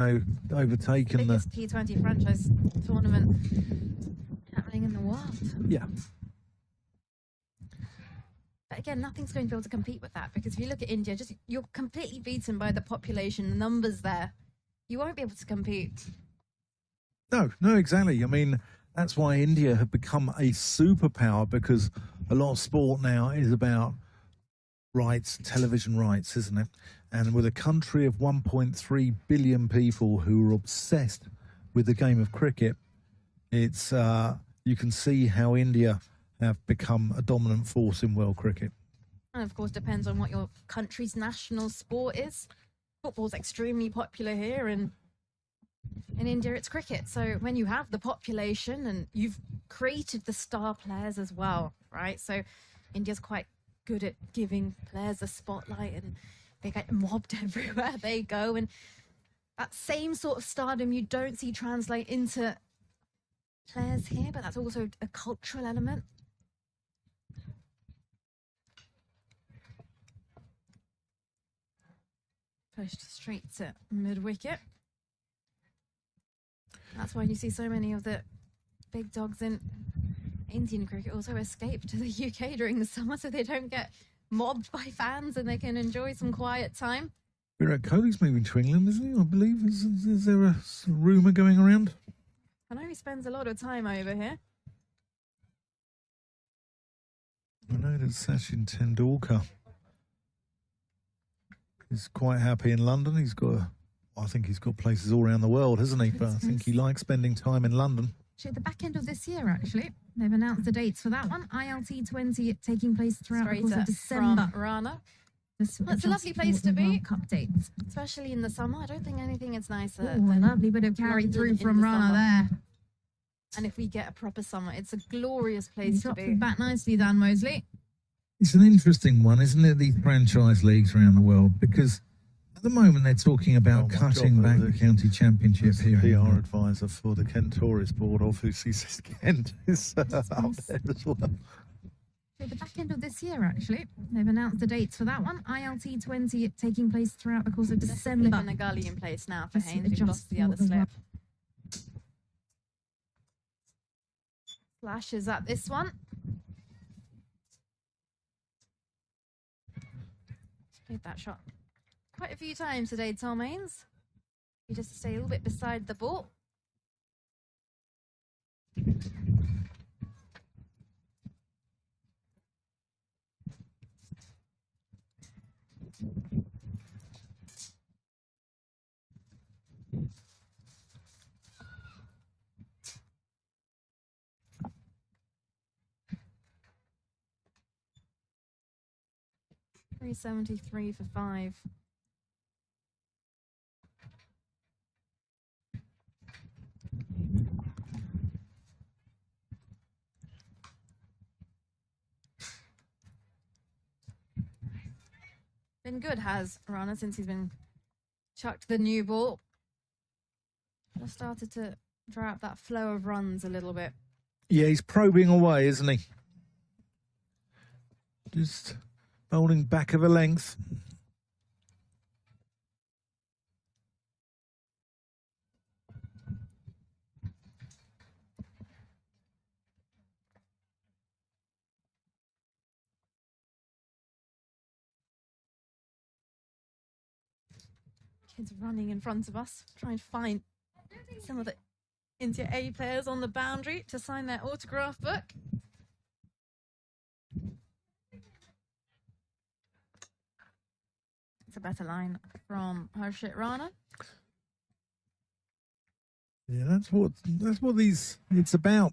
overtaken the biggest T20 franchise tournament happening in the world. Yeah. But again, nothing's going to be able to compete with that, because if you look at India, just you're completely beaten by the population numbers there. You won't be able to compete. No, exactly. I mean, that's why India have become a superpower, because a lot of sport now is about rights, television rights, isn't it? And with a country of 1.3 billion people who are obsessed with the game of cricket, it's you can see how India have become a dominant force in world cricket. And of course, depends on what your country's national sport is. Football's extremely popular here, and in India it's cricket. So when you have the population and you've created the star players as well, right? So India's quite good at giving players the spotlight, and they get mobbed everywhere they go. And that same sort of stardom you don't see translate into players here, but that's also a cultural element. Pushed straight to mid-wicket. That's why you see so many of the big dogs in Indian cricket also escape to the UK during the summer, so they don't get mobbed by fans and they can enjoy some quiet time. Virat Kohli's moving to England, isn't he? I believe. Is there a rumour going around? I know he spends a lot of time over here. I know that Sachin Tendulkar is quite happy in London. I think he's got places all around the world, hasn't he? But I think he likes spending time in London. Actually, the back end of this year, actually. They've announced the dates for that one. ILT20 taking place throughout the course of December. From Rana. It's a lovely place to be. Cup dates. Especially in the summer. I don't think anything is nicer. A lovely bit of carry through from Rana there. And if we get a proper summer, it's a glorious place to be. Back nicely, Dan Mosley. It's an interesting one, isn't it, these franchise leagues around the world? Because at the moment they're talking about cutting back the county championship here. PR advisor for the Kent Tourist Board obviously says Kent is up there as well. So the back end of this year, actually. They've announced the dates for that one. ILT20 taking place throughout the course of December. And a gully in place now for Haynes. We've lost the other slip. Flashes at this one. Played that shot quite a few times today, Tom Haynes. You just stay a little bit beside the ball. .373 for 5. Been good, has Rana, since he's been chucked the new ball. Just started to dry up that flow of runs a little bit. Yeah, he's probing away, isn't he? Just bowling back of a length. Kids running in front of us, trying to find some of the India A players on the boundary to sign their autograph book. It's a better line from Harshit Rana. Yeah, that's what it's about.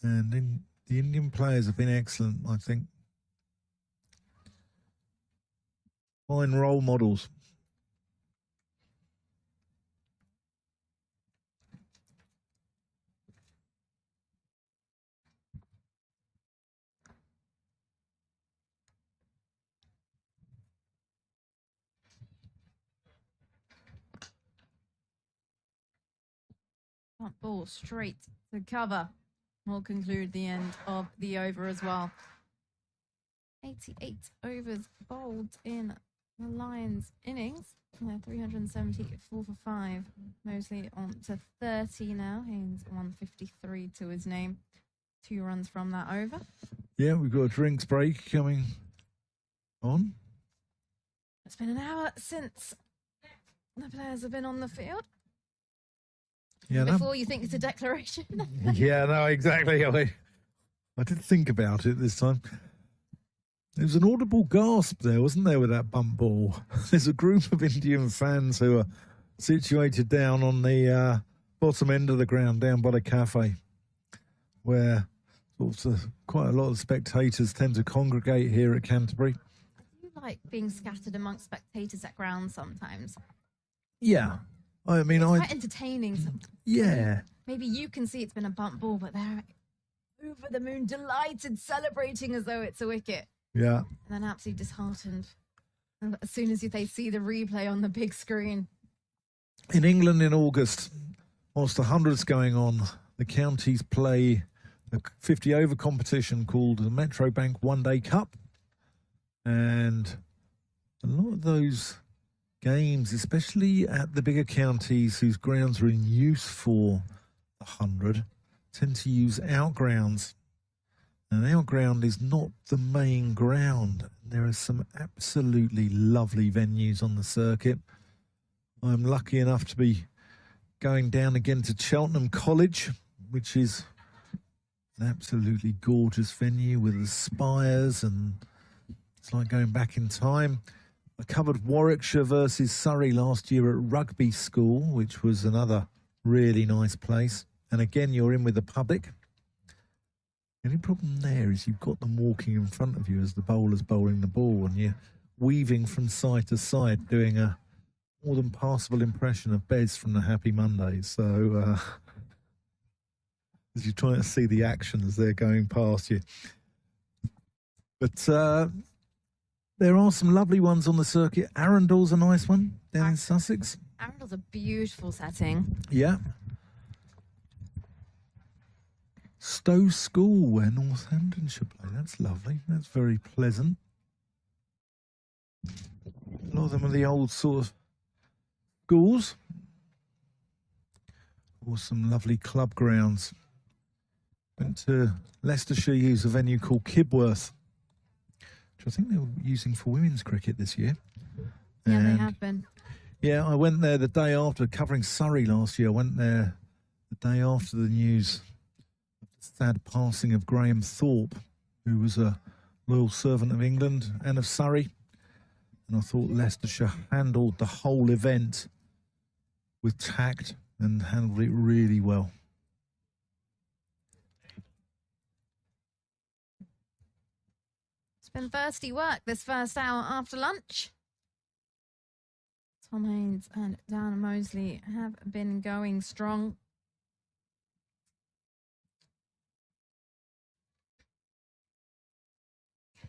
And the Indian players have been excellent, I think. Fine role models. That ball straight to cover. will conclude the end of the over as well. 88 overs bowled in the Lions innings. 374 for 5. Mosley on to 30 now. Haynes 153 to his name. 2 runs from that over. Yeah, we've got a drinks break coming on. It's been an hour since the players have been on the field. Yeah, Before you think it's a declaration. yeah, no, exactly. I did think about it this time. There was an audible gasp there, wasn't there, with that bump ball? There's a group of Indian fans who are situated down on the bottom end of the ground, down by the cafe, where quite a lot of spectators tend to congregate here at Canterbury. Do you like being scattered amongst spectators at grounds sometimes? Yeah. I mean, it's quite entertaining sometimes. Yeah. Maybe you can see it's been a bump ball, but they're over the moon, delighted, celebrating as though it's a wicket. Yeah. And then absolutely disheartened as soon as they see the replay on the big screen. In England in August, whilst the 100's going on, the counties play a 50-over competition called the Metro Bank One Day Cup. And a lot of those games, especially at the bigger counties whose grounds are in use for the 100, tend to use outgrounds. And outground is not the main ground. There are some absolutely lovely venues on the circuit. I'm lucky enough to be going down again to Cheltenham College, which is an absolutely gorgeous venue with the spires, and it's like going back in time. I covered Warwickshire versus Surrey last year at Rugby School, which was another really nice place. And again, you're in with the public. The only problem there is you've got them walking in front of you as the bowler's bowling the ball, and you're weaving from side to side, doing a more than passable impression of Bez from the Happy Mondays. So as you're trying to see the action as they're going past you. But there are some lovely ones on the circuit. Arundel's a nice one down in Sussex. Arundel's a beautiful setting. Yeah. Stowe School, where Northamptonshire play. That's lovely. That's very pleasant. A lot of them are the old sort of schools. Or some lovely club grounds. Went to Leicestershire, use a venue called Kibworth, which I think they were using for women's cricket this year. Yeah, they have been. Yeah, I went there the day after, covering Surrey last year. I went there the day after the news. Sad passing of Graham Thorpe, who was a loyal servant of England and of Surrey. And I thought Leicestershire handled the whole event with tact and handled it really well. It's been thirsty work this first hour after lunch. Tom Haynes and Dan Mosley have been going strong.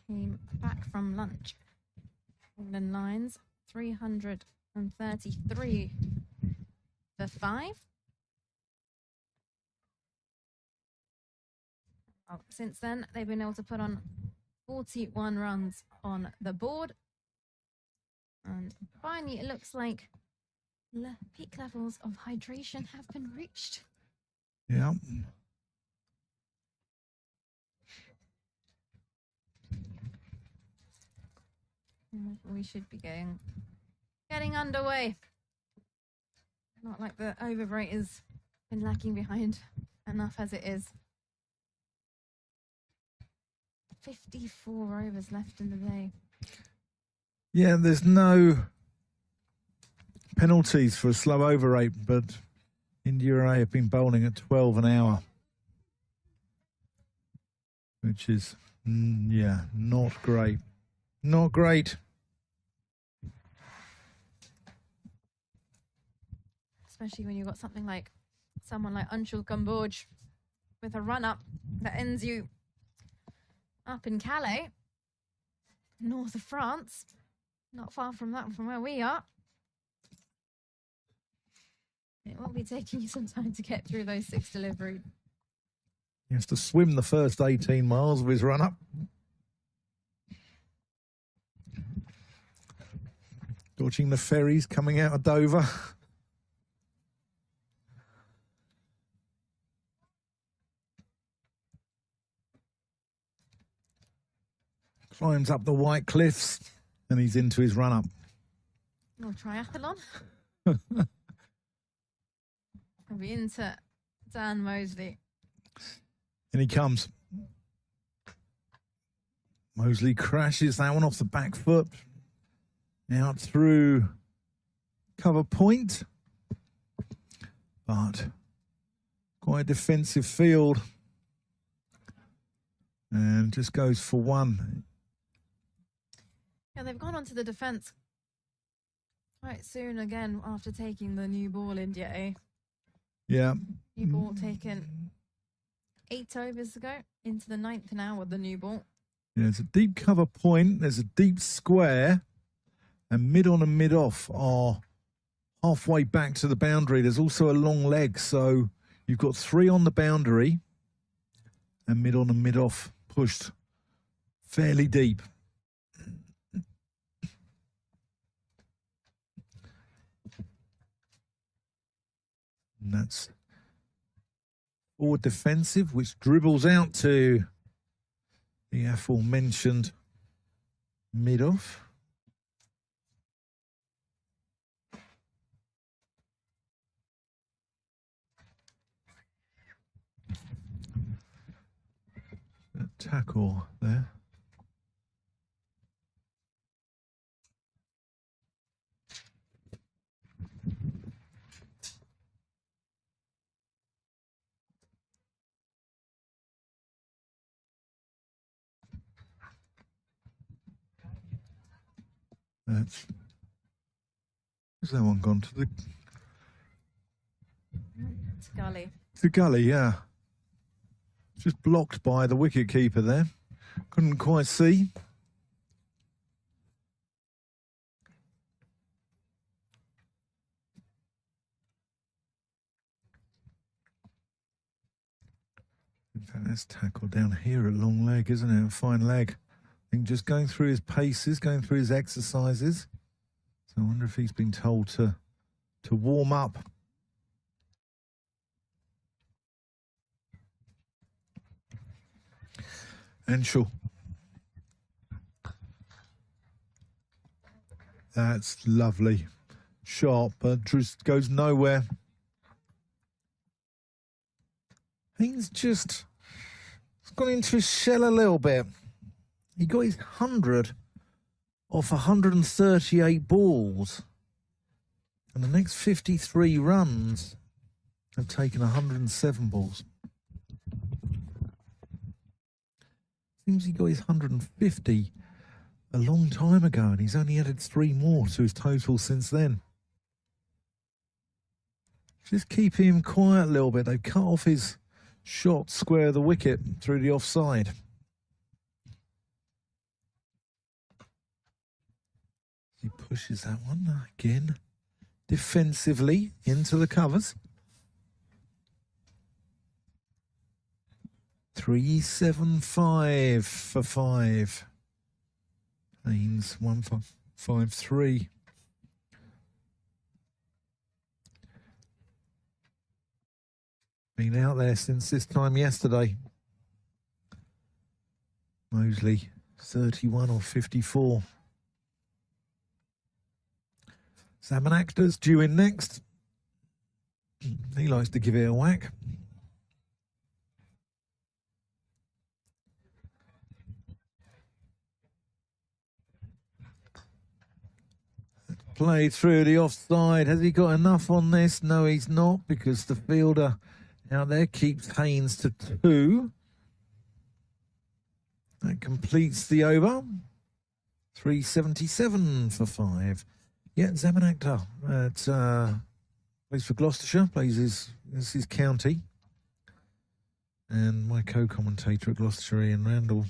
Came back from lunch. England Lions 333 for 5. Since then, they've been able to put on 41 runs on the board. And finally, it looks like peak levels of hydration have been reached. Yeah. We should be getting underway. Not like the over rate has been lacking behind enough as it is. 54 overs left in the day. Yeah, there's no penalties for a slow over rate, but India A have been bowling at 12 an hour, which is, not great. Not great. Especially when you've got someone like Anshul Kamboj with a run-up that ends you up in Calais, north of France, not far from where we are. It will be taking you some time to get through those 6 deliveries. He has to swim the first 18 miles of his run-up. Dodging the ferries coming out of Dover. Climbs up the White Cliffs, and he's into his run-up. Little triathlon. I'll be into Dan Mosley. And he comes. Mosley crashes that one off the back foot. Out through cover point. But quite a defensive field. And just goes for one. Yeah, they've gone onto the defence quite soon again after taking the new ball, India. Eh? Yeah. New ball taken 8 overs ago into the 9th now with the new ball. Yeah, there's a deep cover point. There's a deep square. And mid-on and mid-off are halfway back to the boundary. There's also a long leg. So you've got 3 on the boundary. And mid-on and mid-off pushed fairly deep. And that's forward defensive, which dribbles out to the aforementioned mid-off. A tackle there. That's, where's that one gone? To the Gully. the gully, yeah. Just blocked by the wicket keeper there. Couldn't quite see. In fact, that's tackled down here at long leg, isn't it? A fine leg. I think just going through his paces, going through his exercises. So I wonder if he's been told to warm up. Anshul. That's lovely. Sharp, but just goes nowhere. He's just gone into his shell a little bit. He got his 100 off 138 balls. And the next 53 runs have taken 107 balls. Seems he got his 150 a long time ago, and he's only added 3 more to his total since then. Just keep him quiet a little bit. They've cut off his shot square of the wicket through the offside. He pushes that one again defensively into the covers. 375 for 5. Haynes 153. Been out there since this time yesterday. Mosley 31 or 54. Samanakta's due in next. He likes to give it a whack. Played through the offside. Has he got enough on this? No, he's not, because the fielder out there keeps Haynes to 2. That completes the over. 377 for 5. Yeah, Zamanakta plays for Gloucestershire, plays his county. And my co-commentator at Gloucestershire, Ian Randall,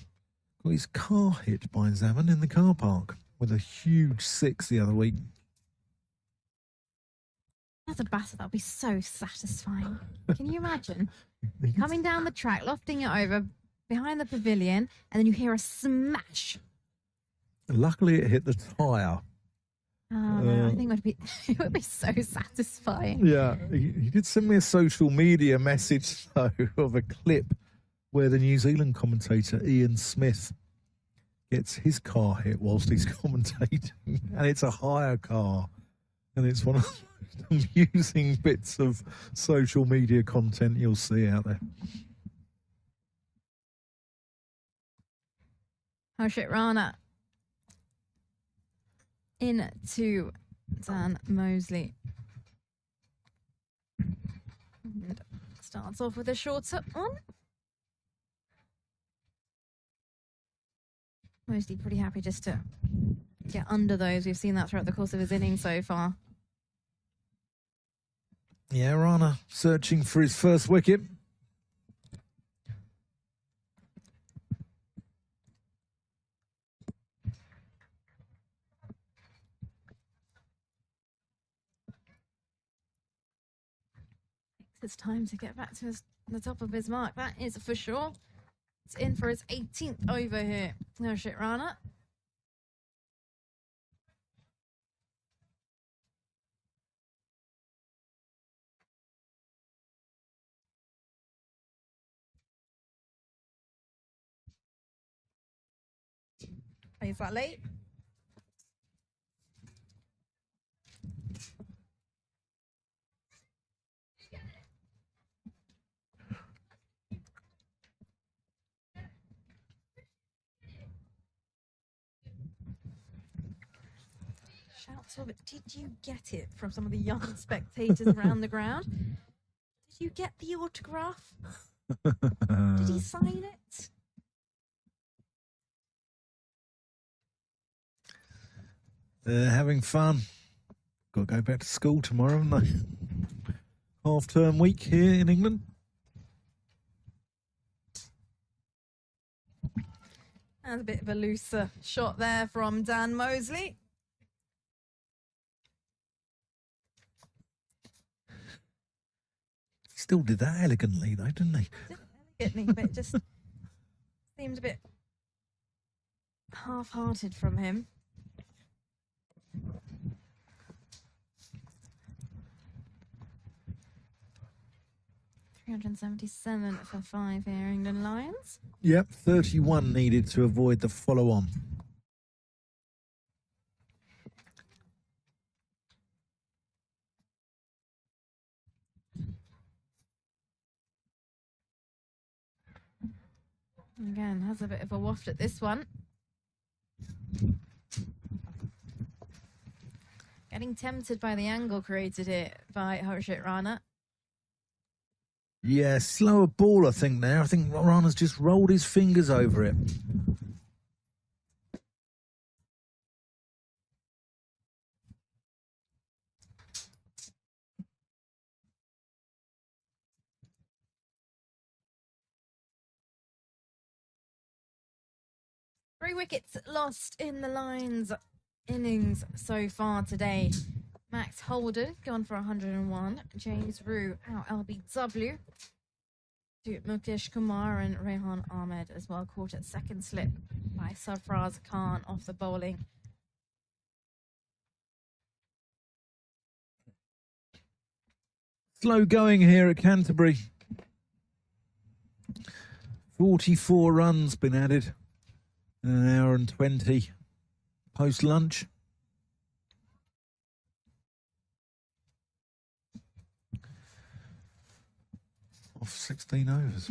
got his car hit by Zaman in the car park with a huge 6 the other week. That's a batter that would be so satisfying. Can you imagine? Coming down the track, lofting it over behind the pavilion, and then you hear a smash. Luckily, it hit the tyre. Oh no, I think it would be so satisfying. Yeah, he did send me a social media message, though, of a clip where the New Zealand commentator Ian Smith gets his car hit whilst he's commentating, and it's a hire car, and it's one of the most amusing bits of social media content you'll see out there. Harshit Rana into Dan Mosley. And starts off with a shorter one. Mosley pretty happy just to get under those. We've seen that throughout the course of his innings so far. Yeah, Rana searching for his first wicket. It's time to get back to the top of his mark. That is for sure. It's in for his 18th over here. Harshit Rana. Plays that late. Shouts of it. Did you get it from some of the young spectators around the ground? Did you get the autograph? Did he sign it? They're having fun. Got to go back to school tomorrow, haven't they? Half-term week here in England. And a bit of a looser shot there from Dan Mosley. Still did that elegantly, though, didn't he? Elegantly, but it just seemed a bit half-hearted from him. $377 for 5 here, England Lions. Yep, 31 needed to avoid the follow-on. Again, has a bit of a waft at this one. Getting tempted by the angle created here by Harshit Rana. Yeah, slower ball, I think, there. I think Rana's just rolled his fingers over it. Three wickets lost in the Lions innings so far today. Max Holden gone for 101. James Rue out LBW. To Mukesh Kumar and Rehan Ahmed as well, caught at second slip by Sarfraz Khan off the bowling. Slow going here at Canterbury. 44 runs been added in an hour and 20 post-lunch. Off 16 overs.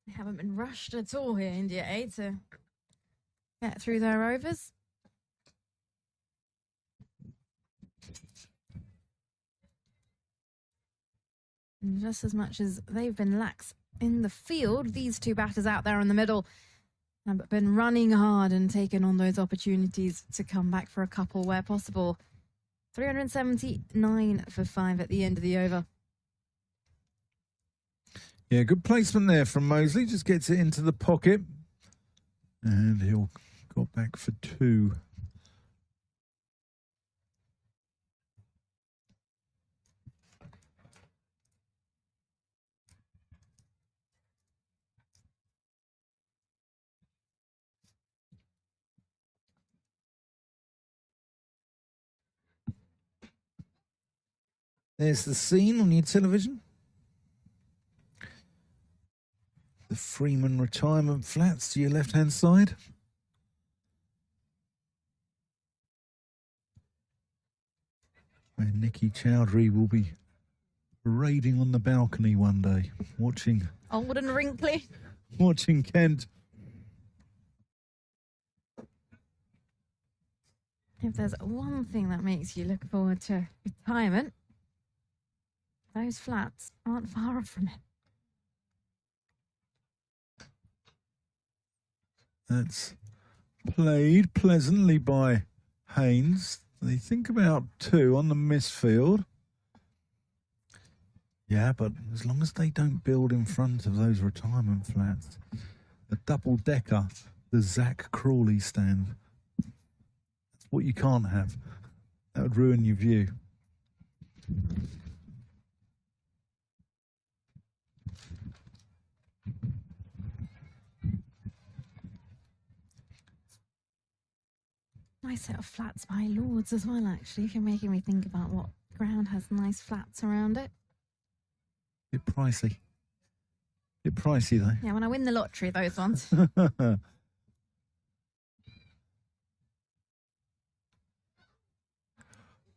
They haven't been rushed at all here, India A, to get through their overs. And just as much as they've been lax in the field, these two batters out there in the middle have been running hard and taken on those opportunities to come back for a couple where possible. 379 for 5 at the end of the over. Yeah, good placement there from Mosley. Just gets it into the pocket. And he'll go back for 2. There's the scene on your television. The Freeman Retirement Flats to your left-hand side. Where Nikki Chowdhury will be parading on the balcony one day, watching Old and wrinkly. Kent. If there's one thing that makes you look forward to retirement, those flats aren't far off from it. That's played pleasantly by Haynes. They think about 2 on the misfield. Yeah, but as long as they don't build in front of those retirement flats, a double-decker, the Zach Crawley stand, that's what you can't have. That would ruin your view. Nice set of flats by Lords as well, actually, if you're making me think about what ground has nice flats around it. Bit pricey. Bit pricey, though. Yeah, when I win the lottery, those ones.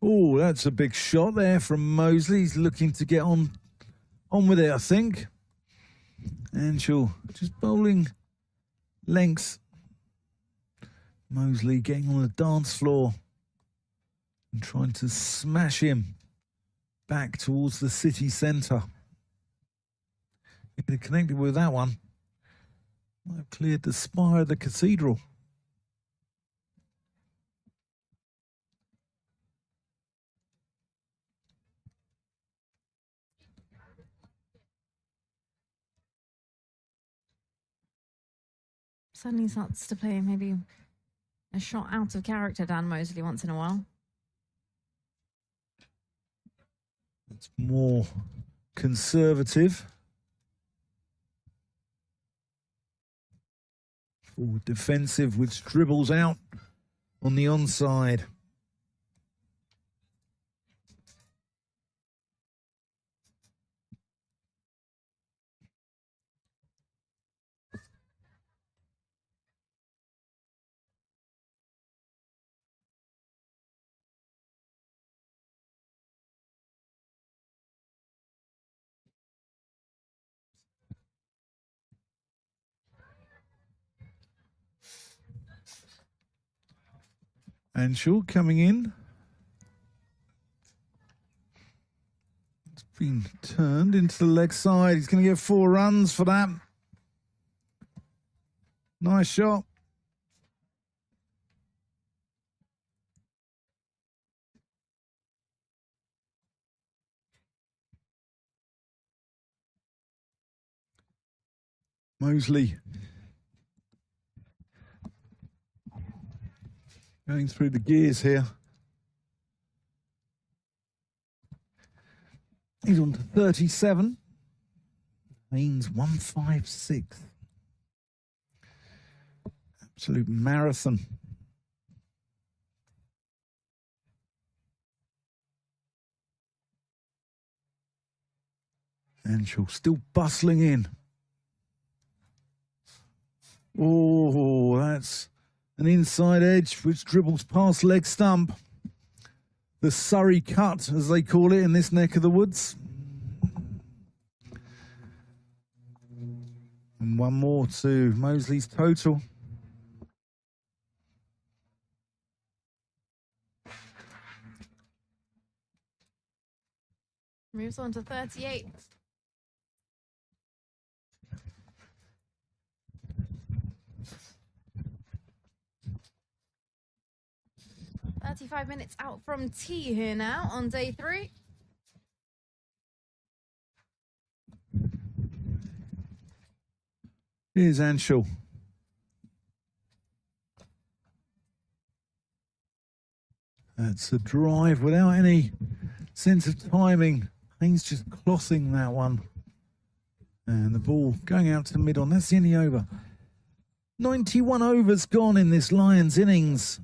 Oh, that's a big shot there from Mosley. He's looking to get on with it, I think. And she'll just bowling lengths. Mosley getting on the dance floor and trying to smash him back towards the city centre. If he'd connected with that one, might have cleared the spire of the cathedral. Suddenly starts to play maybe a shot out of character, Dan Mosley, once in a while. It's more conservative. Forward defensive, which dribbles out on the onside. And Shaw coming in. It's been turned into the leg side. He's going to get 4 runs for that. Nice shot. Mosley going through the gears here. He's on to 37. Means 156. Absolute marathon. And she'll still bustling in. Oh, that's an inside edge which dribbles past leg stump. The Surrey cut, as they call it in this neck of the woods. And 1 more to Mosley's total. Moves on to 38. "35 minutes out from tea here now on day 3. Here's Anshul. That's a drive without any sense of timing. Haynes just clossing that one. And the ball going out to mid-on. That's the end of the over. 91 overs gone in this Lions innings.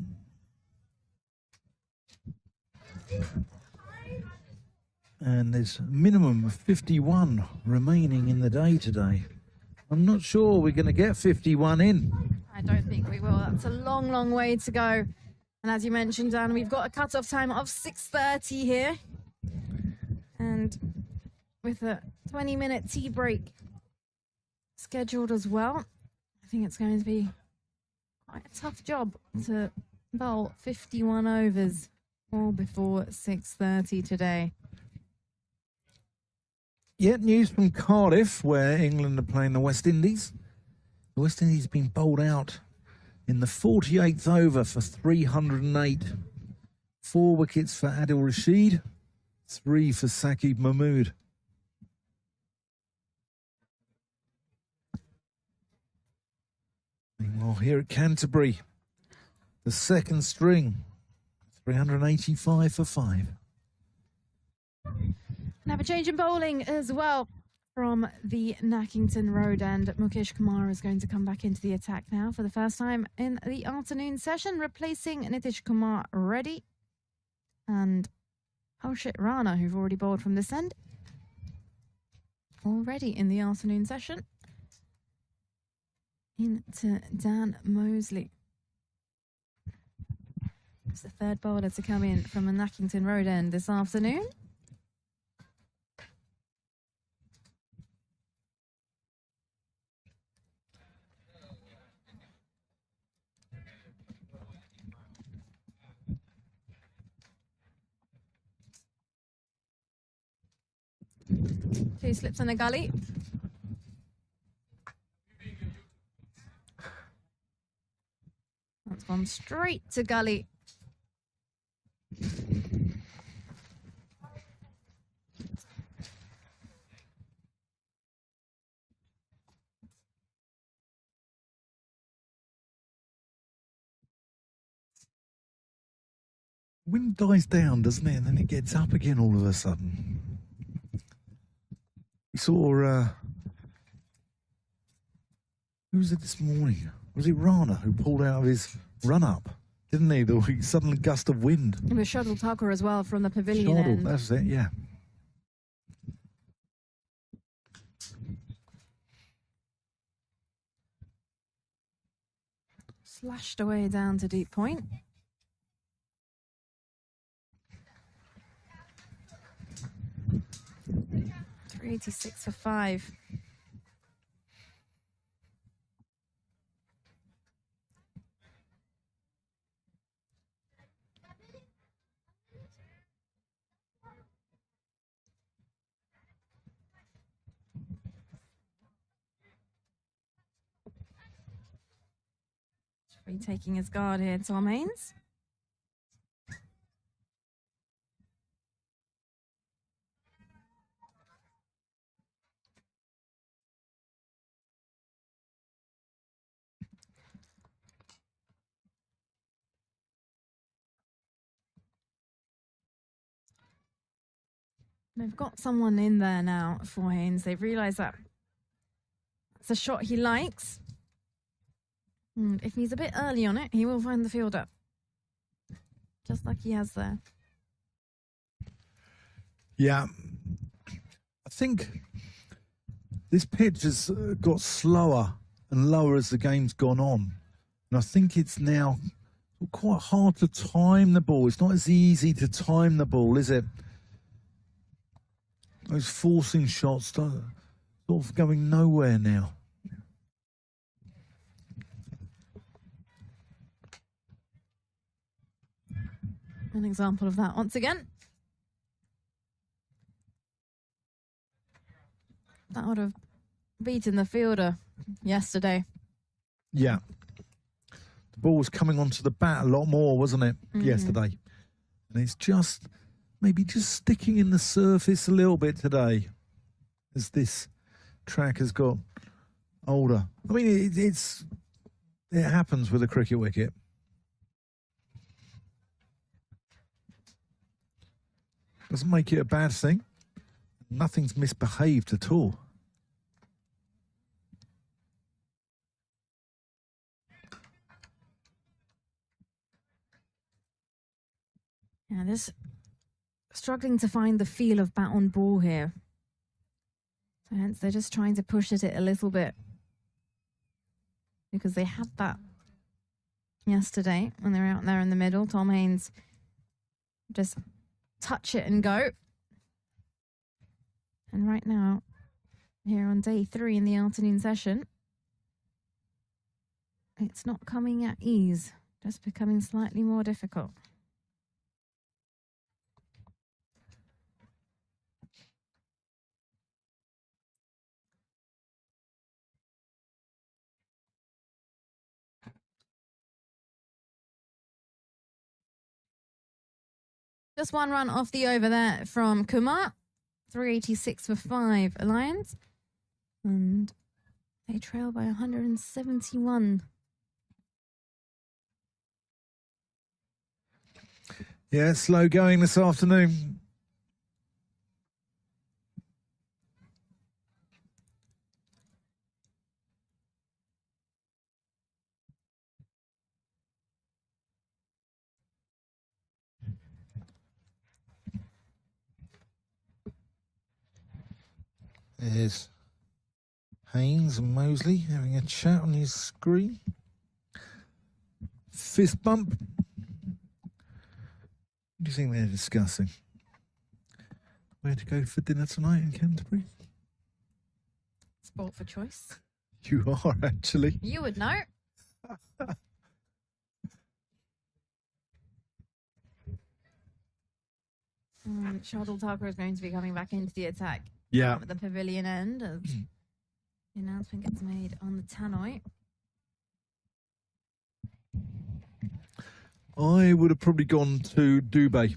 And there's a minimum of 51 remaining in the day today. I'm not sure we're going to get 51 in. I don't think we will. That's a long, long way to go. And as you mentioned, Dan, we've got a cut-off time of 6:30 here. And with a 20-minute tea break scheduled as well, I think it's going to be quite a tough job to bowl 51 overs all before 6:30 today. Yet news from Cardiff, where England are playing the West Indies. The West Indies have been bowled out in the 48th over for 308. 4 wickets for Adil Rashid, 3 for Saqib Mahmood. Meanwhile, here at Canterbury, the second string, 385 for 5. Now a change in bowling as well from the Nackington Road end. Mukesh Kumar is going to come back into the attack now for the first time in the afternoon session, replacing Nitish Kumar Reddy and Harshit Rana, who've already bowled from this end. Already in the afternoon session. Into Dan Mosley. It's the third bowler to come in from the Nackington Road end this afternoon. Two slips in a gully. That's gone straight to gully. Wind dies down, doesn't it? And then it gets up again all of a sudden. We saw, who was it this morning? Was it Rana who pulled out of his run-up? Didn't he? The sudden gust of wind. It was Shuttle Tucker as well from the pavilion Shuttle, end. that's it, yeah. Slashed away down to deep point. .386 for 5. Retaking his guard here, Tom Haynes. They've got someone in there now for Haynes. They've realised that it's a shot he likes. And if he's a bit early on it, he will find the fielder. Just like he has there. Yeah. I think this pitch has got slower and lower as the game's gone on. And I think it's now quite hard to time the ball. It's not as easy to time the ball, is it? Those forcing shots sort of going nowhere now. An example of that once again. That would have beaten the fielder yesterday. Yeah. The ball was coming onto the bat a lot more, wasn't it, yesterday? And it's just maybe just sticking in the surface a little bit today, as this track has got older. I mean, it happens with a cricket wicket. Doesn't make it a bad thing. Nothing's misbehaved at all. Yeah, this struggling to find the feel of bat on ball here. So hence they're just trying to push at it a little bit. Because they had that yesterday when they were out there in the middle. Tom Haynes just touch it and go. And right now, here on day 3 in the afternoon session, it's not coming at ease, just becoming slightly more difficult. Just one run off the over there from Kumar. 386 for 5 Lions. And they trail by 171. Yeah, slow going this afternoon. There's Haynes and Mosley having a chat on his screen. Fist bump. What do you think they're discussing? Where to go for dinner tonight in Canterbury? Sport for choice. You are, actually. You would know. Shardul Thakur is going to be coming back into the attack. Yeah. At the pavilion end as the announcement gets made on the tannoy. I would have probably gone to Dubé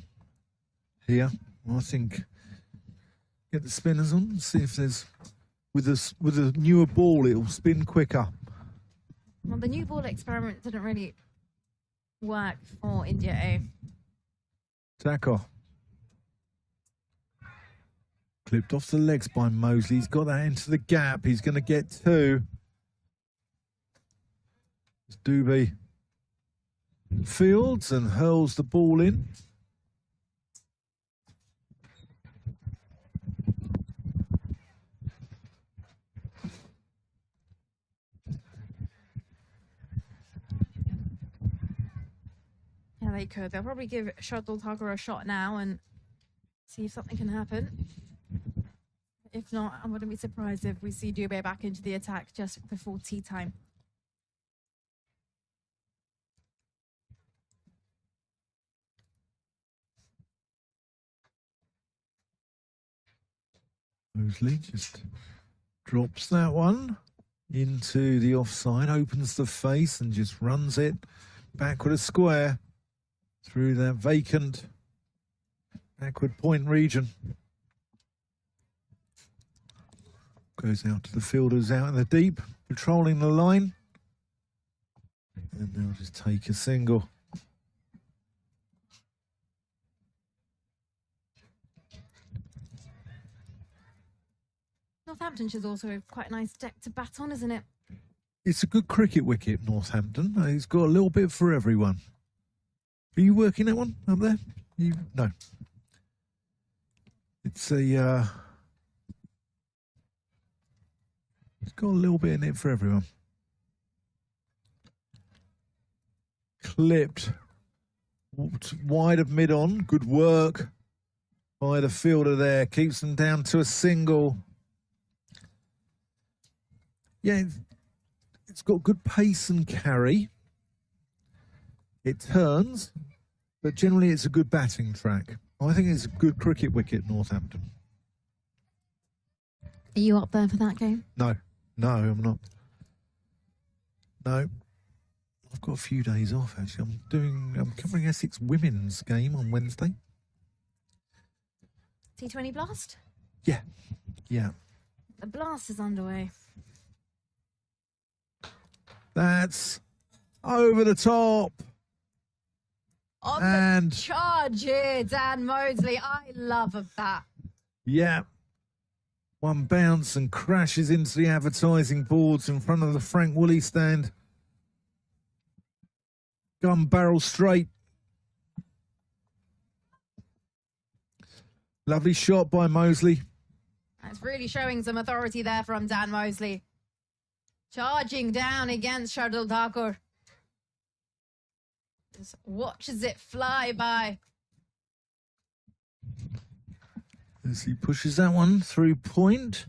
here. I think get the spinners on and see if there's with a newer ball it'll spin quicker. Well, the new ball experiment didn't really work for India A. Thakur. Clipped off the legs by Mosley. He's got that into the gap. He's going to get 2. It's Dubé fields and hurls the ball in. Yeah, they could. They'll probably give Shardul Thakur a shot now and see if something can happen. If not, I wouldn't be surprised if we see Dubé back into the attack just before tea time. Mosley just drops that one into the offside, opens the face and just runs it backward a square through that vacant backward point region. Goes out to the fielders out in the deep, patrolling the line. And they'll just take a single. Northamptonshire's also quite a nice deck to bat on, isn't it? It's a good cricket wicket, Northampton. It's got a little bit for everyone. Are you working that one up there? No. It's a... It's got a little bit in it for everyone. Clipped. Wide of mid-on. Good work by the fielder there. Keeps them down to a single. Yeah, it's got good pace and carry. It turns, but generally it's a good batting track. I think it's a good cricket wicket, Northampton. Are you up there for that game? No, I'm not. No. I've got a few days off, actually. I'm covering Essex women's game on Wednesday. T20 Blast? Yeah. The Blast is underway. That's over the top. On And- the charge here, Dan Mosley. I love of that. Yeah. One bounce and crashes into the advertising boards in front of the Frank Woolley stand. Gun barrel straight. Lovely shot by Mosley. That's really showing some authority there from Dan Mosley. Charging down against Shardul Thakur. Just watches it fly by. As he pushes that one through point.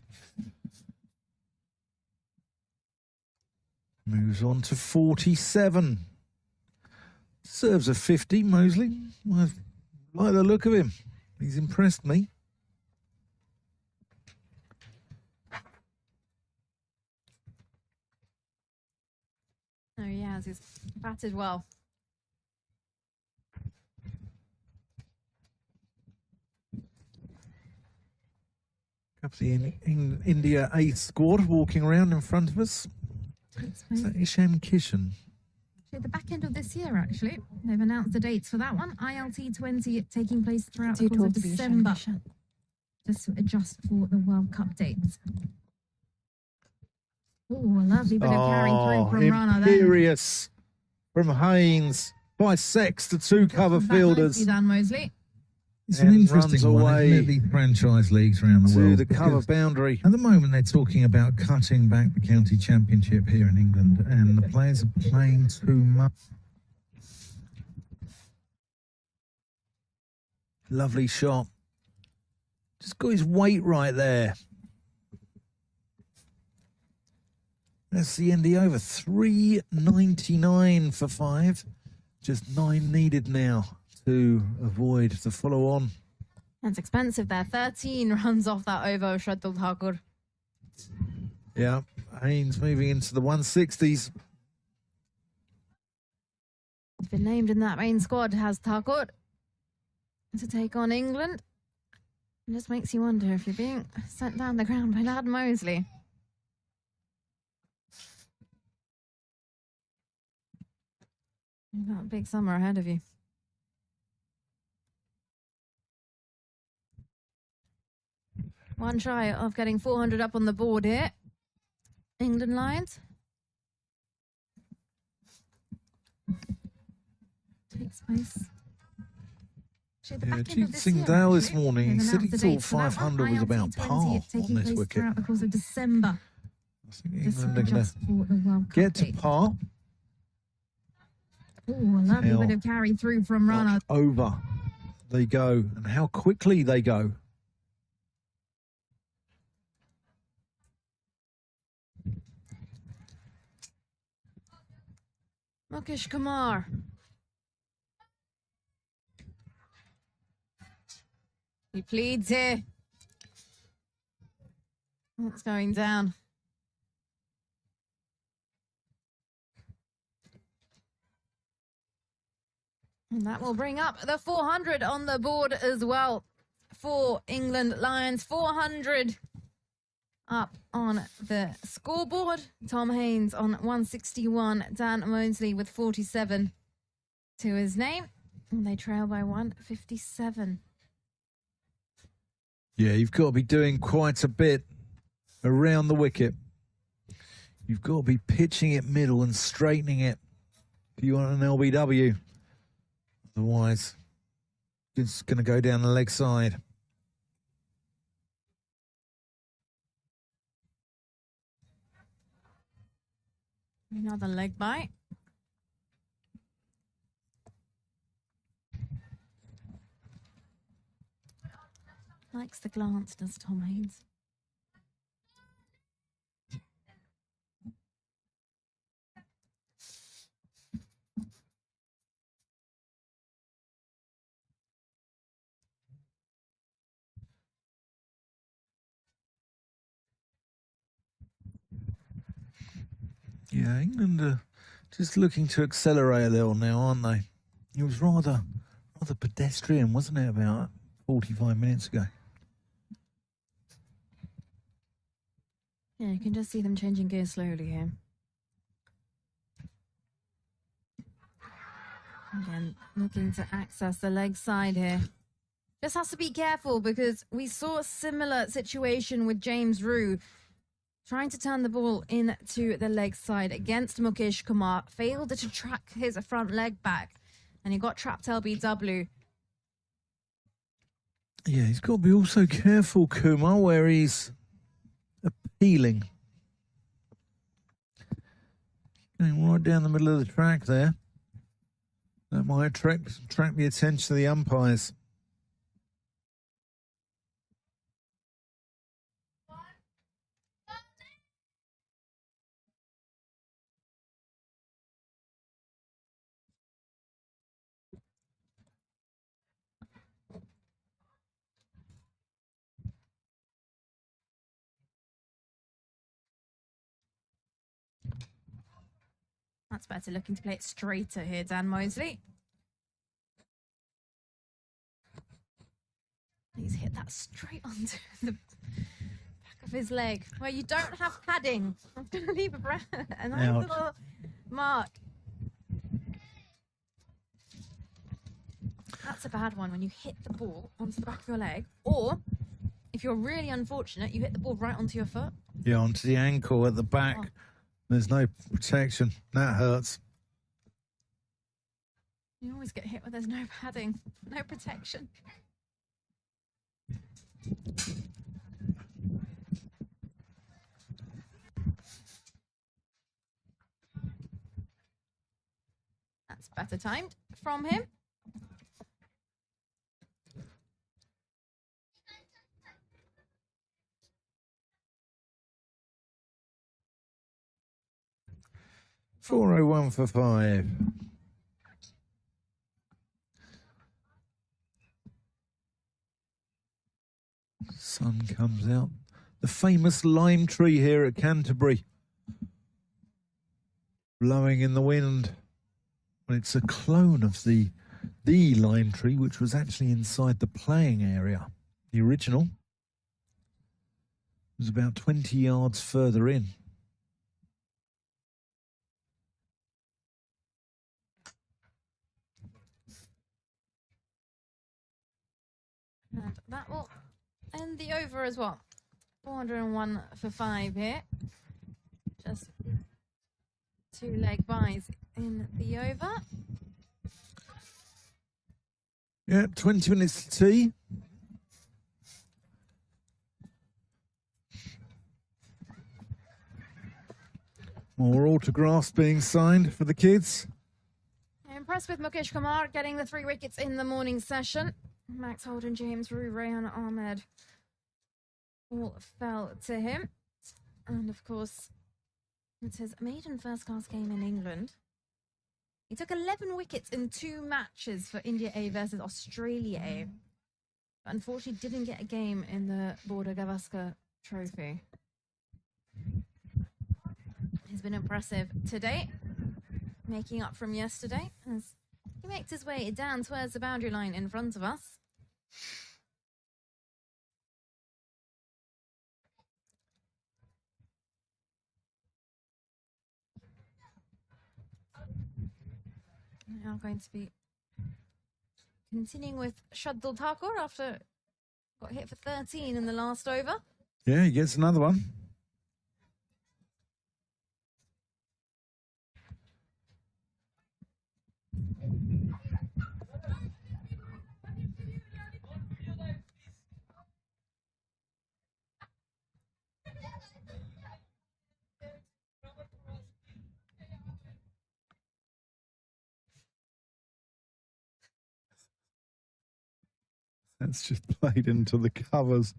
Moves on to 47. Deserves a 50, Mosley. I like the look of him. He's impressed me. Oh, he has. He's batted well. Up the India A squad walking around in front of us. Takes Is place that Isham Kishan? at the back end of this year, actually. They've announced the dates for that one. ILT 20 taking place throughout the course of December. Just to adjust for the World Cup dates. Oh, a lovely bit of carry through from Rana there. Imperious from Haynes. Bisects the two cover Back fielders. nicely, Dan Mosley. It's an And interesting runs one, away isn't it? These franchise leagues around the To world. the cover because boundary. At the moment, they're talking about cutting back the county championship here in England, and the players are playing too much. Lovely shot. Just got his weight right there. That's the ND over. 399 for 5. Just 9 needed now to avoid the follow on. That's expensive there. 13 runs off that over Shardul Thakur. Yeah. Haynes moving into the 160s. He's been named in that main squad, has Thakur, to take on England. It just makes you wonder if you're being sent down the ground by Lad Mosley. You've got a big summer ahead of you. One try of getting 400 up on the board here. England Lions. Takes place. Actually, at the Yeah, back end Jeet of this Singh year, Dale this actually. morning, he They've said he announced the thought dates for that one. 500 was about ILT 20 par on taking this place wicket. throughout the course of December. I think Just England are going to adjust for the World Cup get to dates. par. Oh, a lovely Now, bit of carry through from Rana. Not over they go, and how quickly they go. Mukesh Kumar. He pleads here. What's going down? And that will bring up the 400 on the board as well for England Lions. 400 up on the scoreboard. Tom Haynes on 161. Dan Mosley with 47 to his name. And they trail by 157. Yeah, you've got to be doing quite a bit around the wicket. You've got to be pitching it middle and straightening it if you want an LBW. Otherwise, it's going to go down the leg side. Another leg bite. Likes the glance, does Tom Haynes. Yeah, England are just looking to accelerate a little now, aren't they? It was rather pedestrian, wasn't it, about 45 minutes ago? Yeah, you can just see them changing gear slowly here. Again, looking to access the leg side here. Just has to be careful because we saw a similar situation with James Rue trying to turn the ball into the leg side against Mukesh Kumar. Failed to track his front leg back and he got trapped LBW. Yeah, he's got to be also careful, Kumar, where he's appealing. Going right down the middle of the track there. That might attract the attention of the umpires. That's better, looking to play it straighter here, Dan Mosley. He's hit that straight onto the back of his leg, where you don't have padding. I'm going to leave a nice little mark. That's a bad one when you hit the ball onto the back of your leg, or if you're really unfortunate, you hit the ball right onto your foot. Yeah, onto the ankle at the back. Oh. There's no protection. That hurts. You always get hit when there's no padding, no protection. That's better timed from him. .401 for 5. Sun comes out. The famous lime tree here at Canterbury. Blowing in the wind. Well, it's a clone of the lime tree, which was actually inside the playing area. The original was about 20 yards further in. And that will end the over as well. 401 for 5 here. Just 2 leg byes in the over. Yeah, 20 minutes to tea. More autographs being signed for the kids. Impressed with Mukesh Kumar getting the 3 wickets in the morning session. Max Holden, James Rue, Rayan Ahmed all fell to him. And of course, it's his maiden first-class game in England. He took 11 wickets in 2 matches for India A versus Australia A. But unfortunately didn't get a game in the Border Gavaskar Trophy. He's been impressive today, making up from yesterday as he makes his way down towards the boundary line in front of us. Now going to be continuing with Shardul Thakur after got hit for 13 in the last over. Yeah, he gets another one. That's just played into the covers.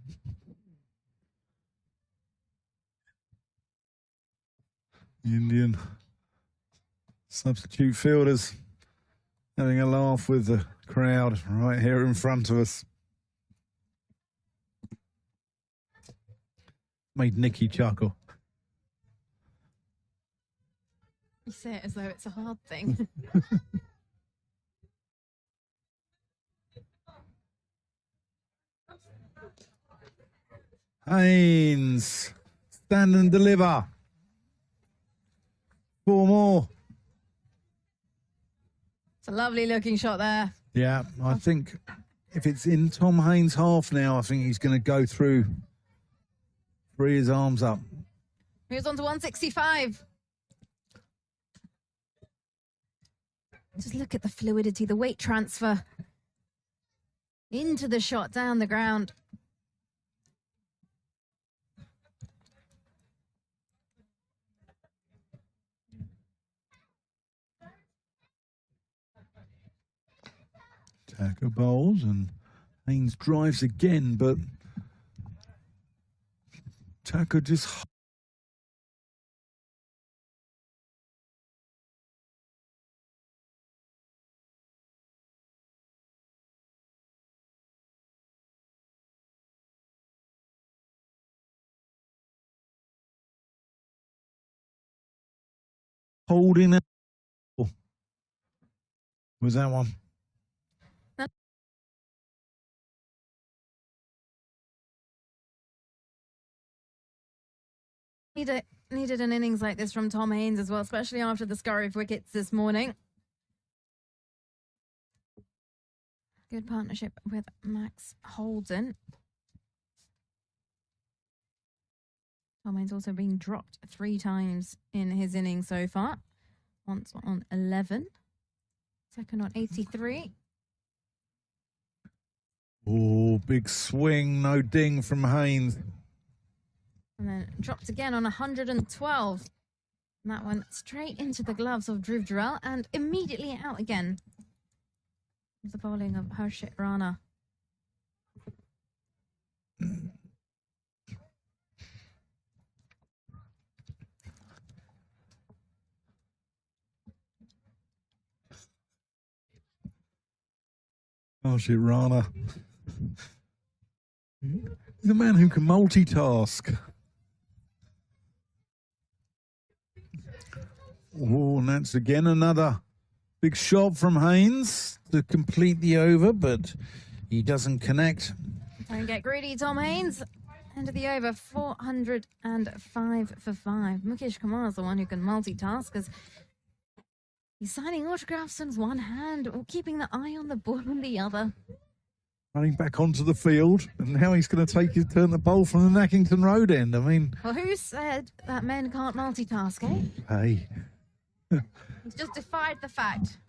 The Indian substitute fielders having a laugh with the crowd right here in front of us. Made Nicky chuckle. You say it as though it's a hard thing. Haynes, stand and deliver. 4 more. a lovely looking shot there. Yeah, I think if it's in Tom Haynes' half now, I think he's going to go through, free his arms up. Moves on to 165. Just look at the fluidity, the weight transfer into the shot down the ground. Tucker bowls and Haynes drives again, but Tucker just holding it. Was that one? Needed an innings like this from Tom Haynes as well, especially after the scurry of wickets this morning. Good partnership with Max Holden. Tom Haynes also being dropped 3 times in his innings so far. Once on 11, second on 83. Oh, big swing, no ding from Haynes. And then dropped again on 112. And that one straight into the gloves of Dhruv Jurel and immediately out again. The bowling of Harshit Rana. Harshit Rana. He's a man who can multitask. Oh, and that's again another big shot from Haynes to complete the over, but he doesn't connect. Don't get greedy, Tom Haynes. End of the over, 405 for 5. Mukesh Kumar's the one who can multitask as he's signing autographs in one hand or keeping the eye on the ball in the other. Running back onto the field, and now he's going to take his turn to bowl from the Nackington Road end. I mean, Well, who said that men can't multitask, eh? hey. He's just defied the fact.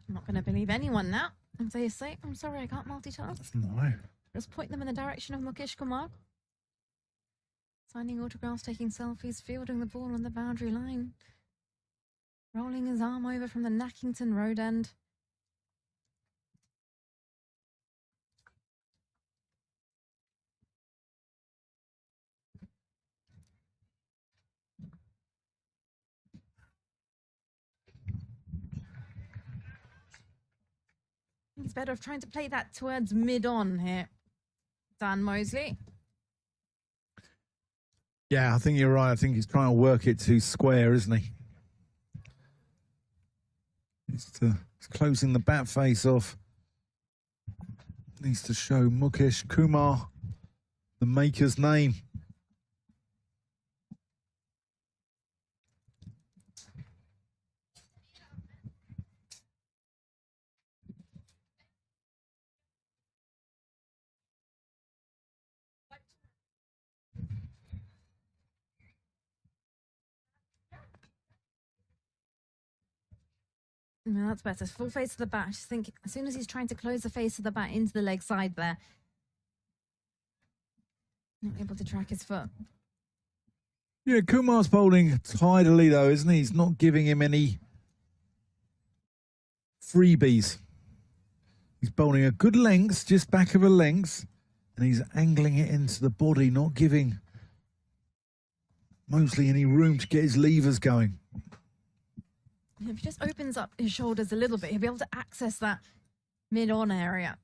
I'm not going to believe anyone now. If they say, I'm sorry, I can't multitask. No. Just point them in the direction of Mukesh Kumar. Signing autographs, taking selfies, fielding the ball on the boundary line. Rolling his arm over from the Nackington Road end. I think it's better off trying to play that towards mid-on here, Dan Mosley. Yeah, I think you're right. I think he's trying to work it too square, isn't he? He's closing the bat face off. Needs to show Mukesh Kumar the maker's name. No, that's better. Full face of the bat. I just think as soon as he's trying to close the face of the bat into the leg side there, not able to track his foot. Yeah, Kumar's bowling tidily though, isn't he? He's not giving him any freebies. He's bowling a good length, just back of a length, and he's angling it into the body, not giving Mosley any room to get his levers going. If he just opens up his shoulders a little bit, he'll be able to access that mid-on area.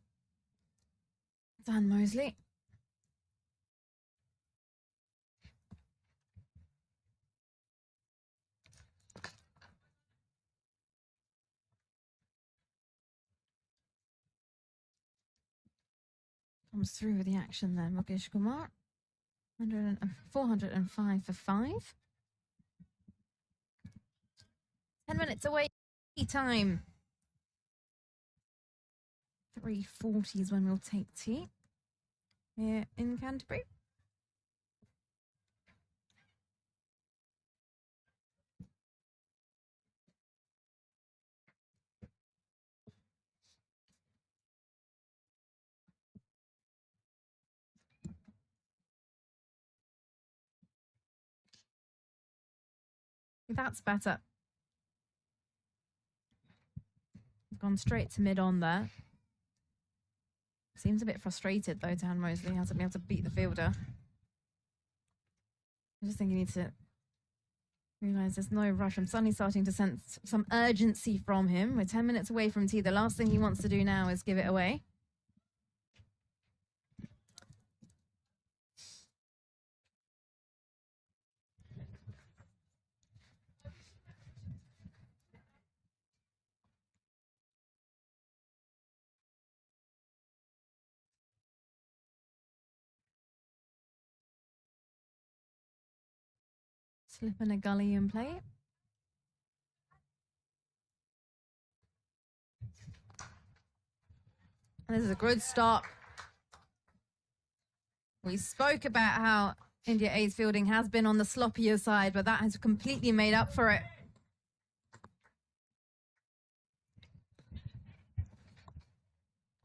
Dan Mosley. Comes through with the action then, Mukesh Kumar. 405 for 5. 10 minutes away. Time. 3:40 is when we'll take tea here in Canterbury. That's better. Gone straight to mid on there. Seems a bit frustrated though, Dan Mosley hasn't been able to beat the fielder. I just think you need to realise there's no rush. I'm suddenly starting to sense some urgency from him. We're 10 minutes away from tea. The last thing he wants to do now is give it away. Slip in a gully and play. And this is a good start. We spoke about how India A's fielding has been on the sloppier side, but that has completely made up for it.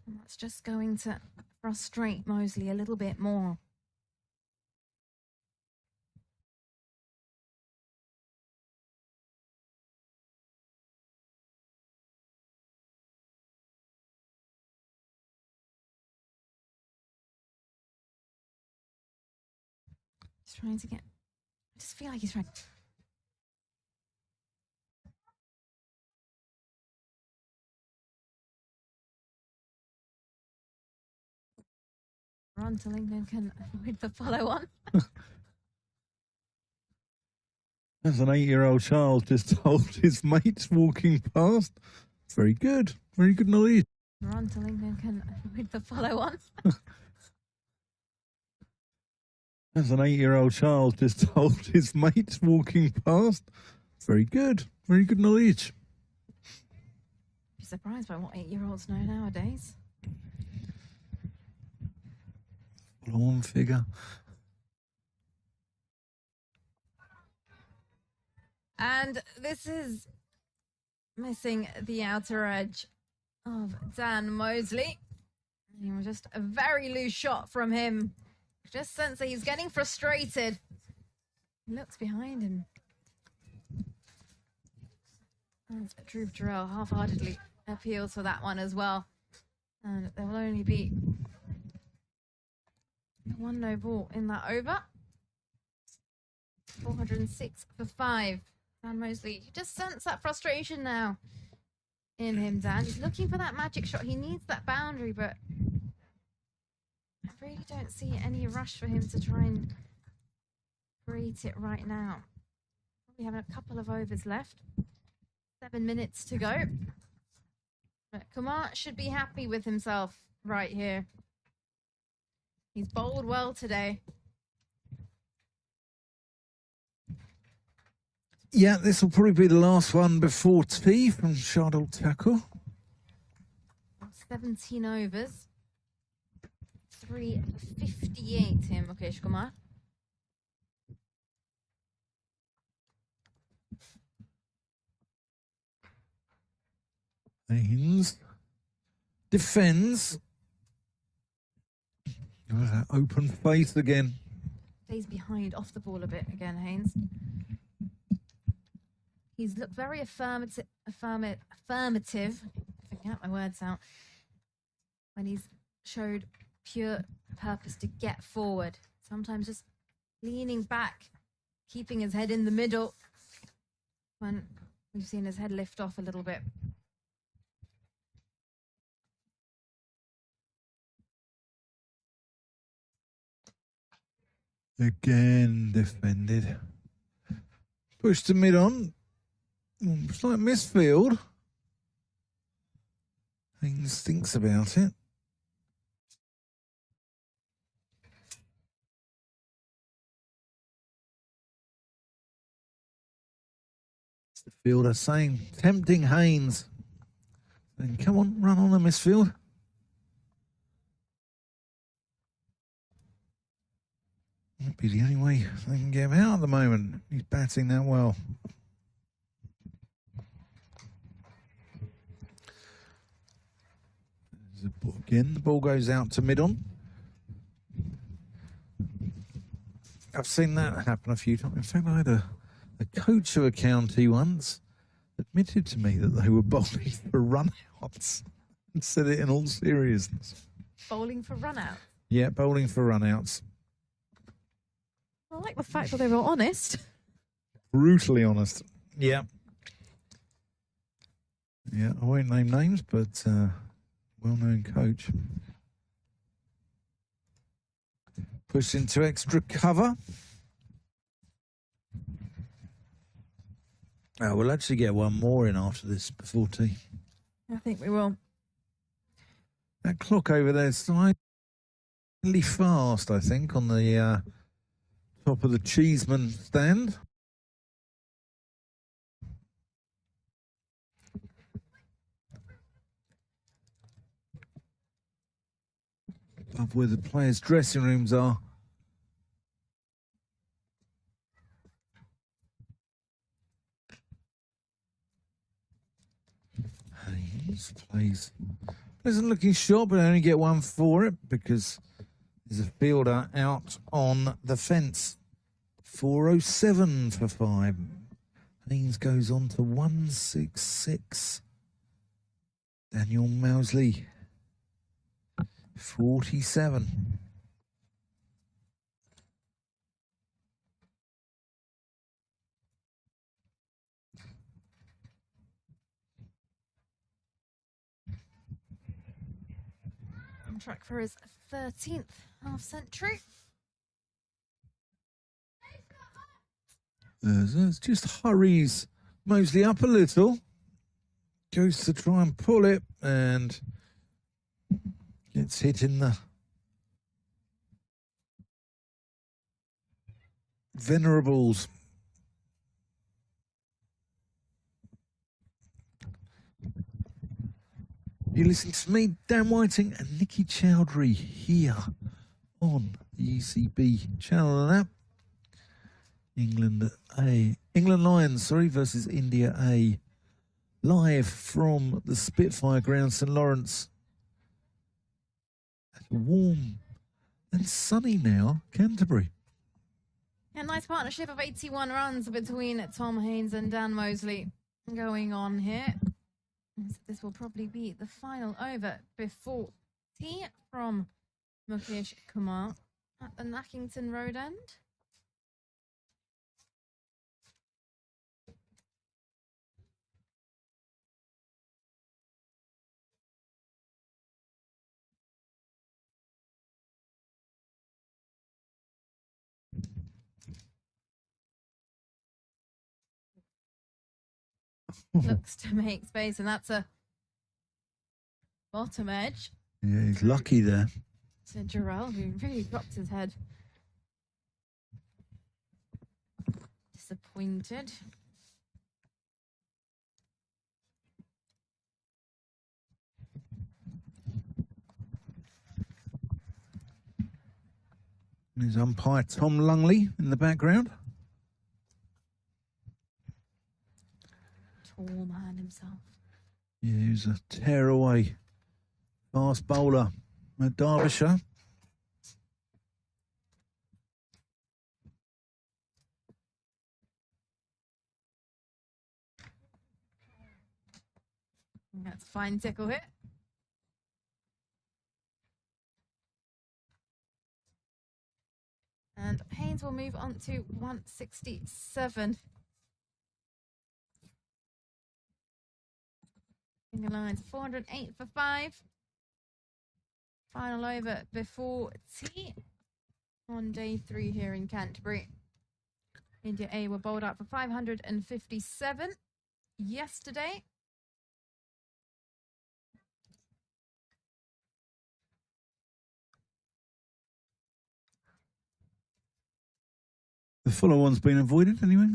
And that's just going to frustrate Mosley a little bit more. He's trying to get... I just feel like he's trying... Run till England can with the follow on. As an 8-year-old child just told his mates walking past. Very good. Very good knowledge. Run till England can with the follow on. As an 8-year-old child just told his mates walking past. Very good. Very good knowledge. Be surprised by what 8-year-olds know nowadays. Lawn figure. And this is missing the outer edge of Dan Mosley. It was just a very loose shot from him. Just sense that he's getting frustrated. He looks behind him. And Dhruv Jarrell half-heartedly appeals for that one as well. And there will only be one no ball in that over. 406 for 5. Dan Mosley, you just sense that frustration now in him, Dan. He's looking for that magic shot. He needs that boundary, but I really don't see any rush for him to try and create it right now. We have a couple of overs left. 7 minutes to go. But Kumar should be happy with himself right here. He's bowled well today. Yeah, this will probably be the last one before tea from Shardul Thakur. 17 overs. 358 here, Mukesh Kumar. Haynes defends. With that open face again. Stays behind off the ball a bit again, Haynes. He's looked very affirmative. I get my words out. When he's showed pure purpose to get forward. Sometimes just leaning back, keeping his head in the middle. When we've seen his head lift off a little bit. Again defended. Push to mid on. Slight misfield. Haynes thinks about it. It's the fielder saying, tempting Haynes. Saying, come on, run on the misfield. Might be the only way they can get him out at the moment. He's batting that well. Again, the ball goes out to mid-on. I've seen that happen a few times. In fact, I had a coach of a county once admitted to me that they were bowling for run-outs and said it in all seriousness. Bowling for run-out. Yeah, bowling for run-outs. I like the fact that they were honest. Brutally honest. Yeah. Yeah, I won't name names, but well-known coach. Pushed into extra cover. Oh, we'll actually get one more in after this before tea. I think we will. That clock over there is slightly fast, I think, on the top of the Cheeseman stand. Above where the players' dressing rooms are. Haynes plays. Isn't looking short, but only get one for it because there's a fielder out on the fence. 407 for 5. Haynes goes on to 166. Daniel Mousley, 47. On track for his 13th half-century. Just hurries Mosley up a little. Goes to try and pull it and gets hit in the venerables. You listen to me, Dan Whiting and Nikki Chowdhury here on the ECB channel and app. England Lions, versus India A. Live from the Spitfire ground, St Lawrence. Warm and sunny now, Canterbury. A nice partnership of 81 runs between Tom Haynes and Dan Mosley going on here. This will probably be the final over before tea from Mukesh Kumar at the Nackington Road end. Looks to make space, and that's a bottom edge. Yeah, he's lucky there. To Jarrell, who really dropped his head. Disappointed. There's umpire Tom Lungley in the background. Tall man himself. Yeah, he was a tearaway fast bowler at Derbyshire. That's a fine tickle hit. And Haynes will move on to 167. Finger lines 408 for 5. Final over before tea. on day 3 here in Canterbury. India A were bowled out for 557 yesterday. The fuller one's been avoided anyway.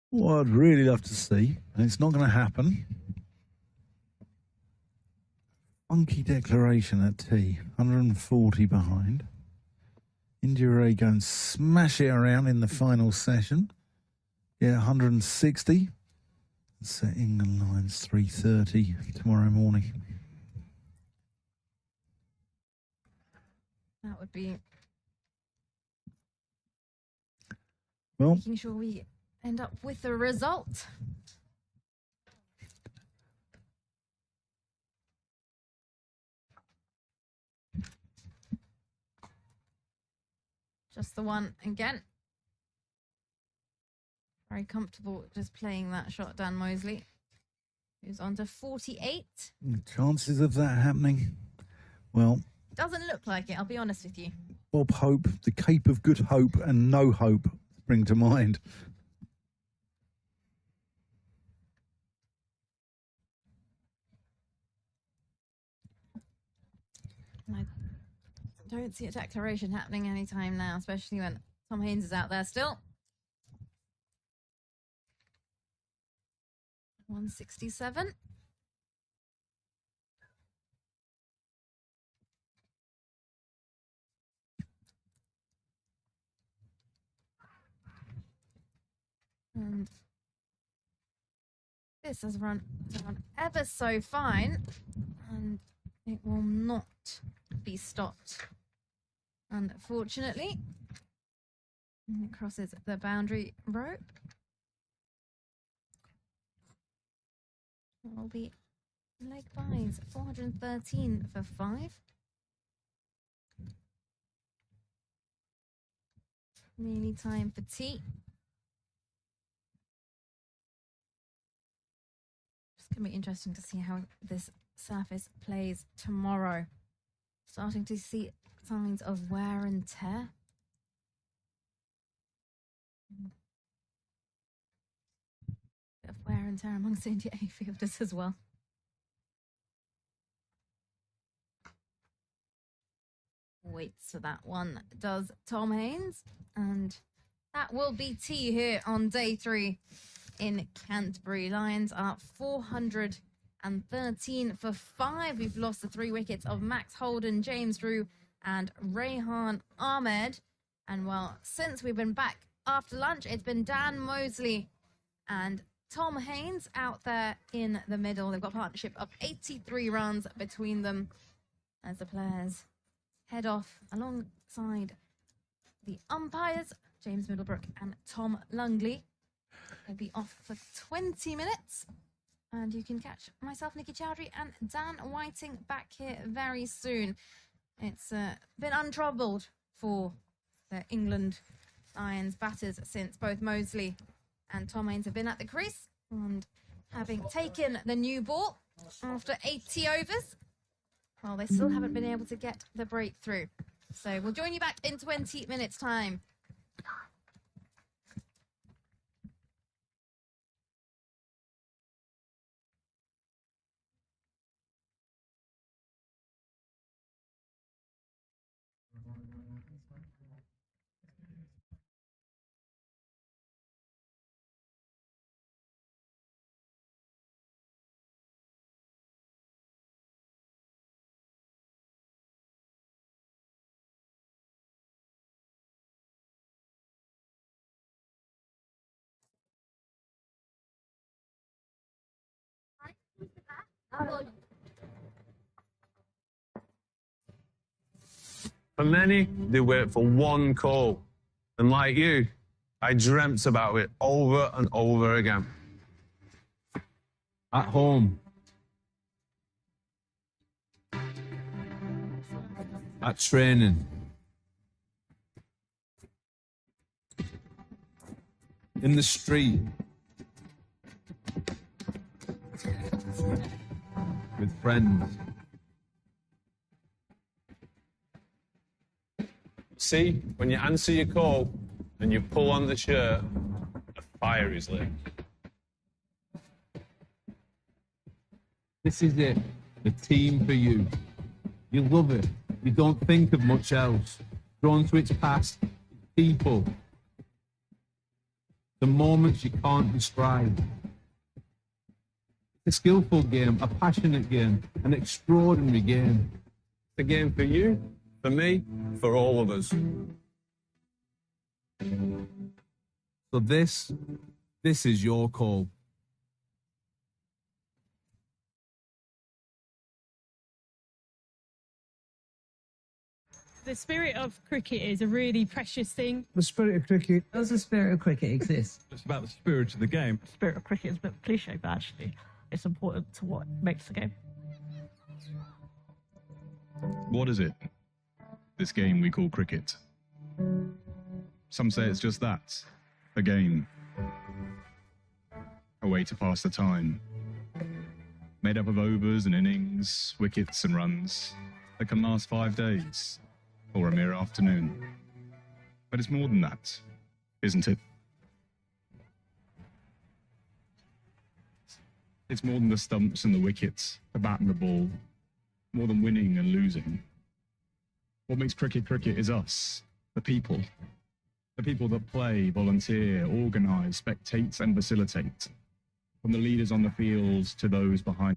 What I'd really love to see, and it's not going to happen. Funky declaration at T, 140 behind. India A go and smash it around in the final session. Yeah, 160. Set England lines 3:30 tomorrow morning. That would be Well, making sure we end up with a result. Just the one again. Very comfortable just playing that shot, Dan Mosley. Who's on to 48. the chances of that happening, well, Doesn't look like it, I'll be honest with you. Bob Hope, the Cape of Good Hope and No Hope spring to mind. I don't see a declaration happening anytime now, especially when Tom Haynes is out there still. 167. And this has run ever so fine, and it will not be stopped, unfortunately. And it crosses the boundary rope. It will be leg byes, 413 for 5. Nearly time for tea. It's going to be interesting to see how this surface plays tomorrow. Starting to see signs of wear and tear. Bit of wear and tear amongst India A fielders as well. Waits for that one, does Tom Haynes. And that will be tea here on day 3 in Canterbury. Lions are 413 for 5. We've lost the 3 wickets of Max Holden, James Drew and Rehan Ahmed. And well, since we've been back after lunch, it's been Dan Mosley and Tom Haynes out there in the middle. They've got a partnership of 83 runs between them as the players head off alongside the umpires, James Middlebrook and Tom Lungley. They'll be off for 20 minutes. And you can catch myself, Nikki Chowdhury, and Dan Whiting back here very soon. It's been untroubled for the England Lions batters since both Mosley and Tom Haynes have been at the crease. And having taken the new ball after 80 overs, well, they still haven't been able to get the breakthrough. So we'll join you back in 20 minutes' time. For many, they wait for one call. And like you, I dreamt about it over and over again. At home. at training, in the street, with friends. See, when you answer your call and you pull on the shirt, a fire is lit. This is it, the team for you. You love it. You don't think of much else. Drawn to its past, people. The moments you can't describe. It's a skillful game, a passionate game, an extraordinary game. It's a game for you, for me, for all of us. So this is your call. The spirit of cricket is a really precious thing. The spirit of cricket. Does the spirit of cricket exist? It's about the spirit of the game. The spirit of cricket is a bit cliche, but actually it's important to what makes the game. What is it? This game we call cricket. Some say it's just that, a game. A way to pass the time. Made up of overs and innings, wickets and runs that can last 5 days or a mere afternoon. But it's more than that, isn't it? It's more than the stumps and the wickets, the bat and the ball, more than winning and losing. What makes cricket cricket is us, the people. The people that play, volunteer, organise, spectate and facilitate. From the leaders on the fields to those behind.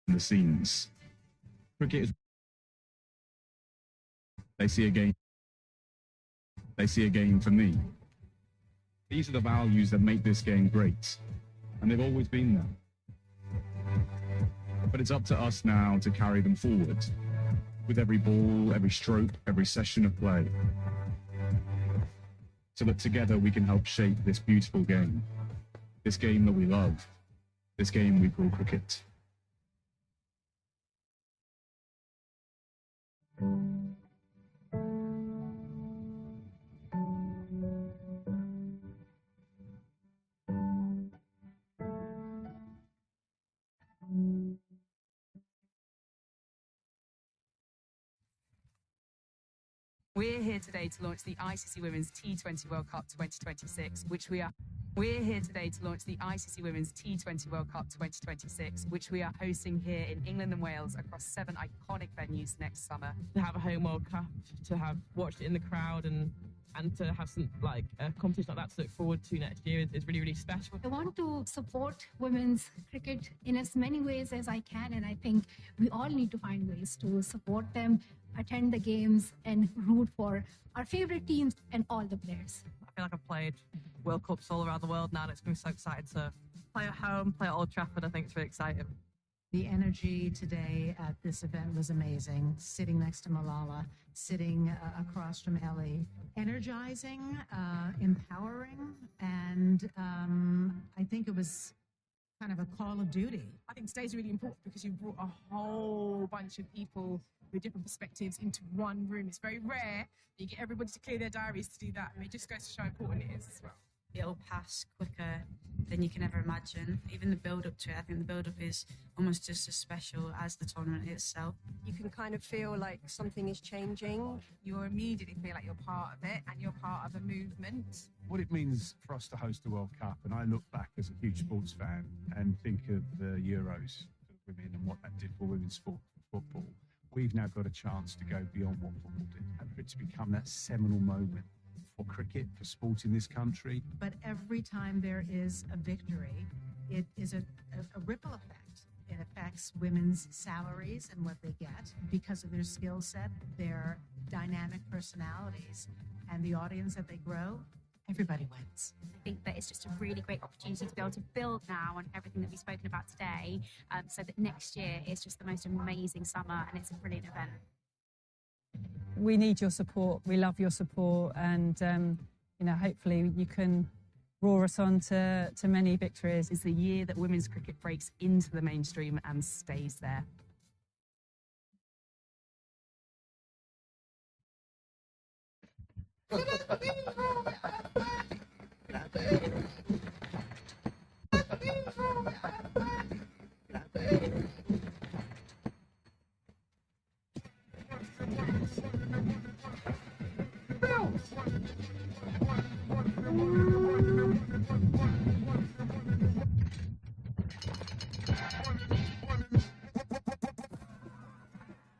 The scenes. Cricket is. They see a game. They see a game for me. These are the values that make this game great, and they've always been there. But it's up to us now to carry them forward, with every ball, every stroke, every session of play, so that together we can help shape this beautiful game, this game that we love, this game we call cricket. We're here today to launch the ICC Women's T20 World Cup 2026, We're here today to launch the ICC Women's T20 World Cup 2026, which we are hosting here in England and Wales across 7 iconic venues next summer. To have a home World Cup, to have watched it in the crowd and to have some like a competition like that to look forward to next year is really, really special. I want to support women's cricket in as many ways as I can, and I think we all need to find ways to support them, attend the games, and root for our favorite teams and all the players. I feel like I've played World Cups all around the world now, and it's going to be so exciting to play at home, play at Old Trafford. I think it's really exciting. The energy today at this event was amazing. Sitting next to Malala, sitting across from Ellie. Energizing, empowering, and I think it was kind of a call of duty. I think today's really important because you brought a whole bunch of people with different perspectives into one room. It's very rare that you get everybody to clear their diaries to do that, and it just goes to show how important it is as well. It'll pass quicker than you can ever imagine. Even the build-up to it, I think the build-up is almost just as special as the tournament itself. You can kind of feel like something is changing. You immediately feel like you're part of it and you're part of a movement. What it means for us to host the World Cup, and I look back as a huge sports fan and think of the Euros for women and what that did for women's sport, football. We've now got a chance to go beyond what football did and for it to become that seminal moment for cricket, for sport in this country. But every time there is a victory, it is a ripple effect. It affects women's salaries and what they get because of their skill set, their dynamic personalities, and the audience that they grow. Everybody wins. I think that it's just a really great opportunity to be able to build now on everything that we've spoken about today, so that next year is just the most amazing summer and it's a brilliant event. we need your support. We love your support, and hopefully you can roar us on to many victories. It's the year that women's cricket breaks into the mainstream and stays there.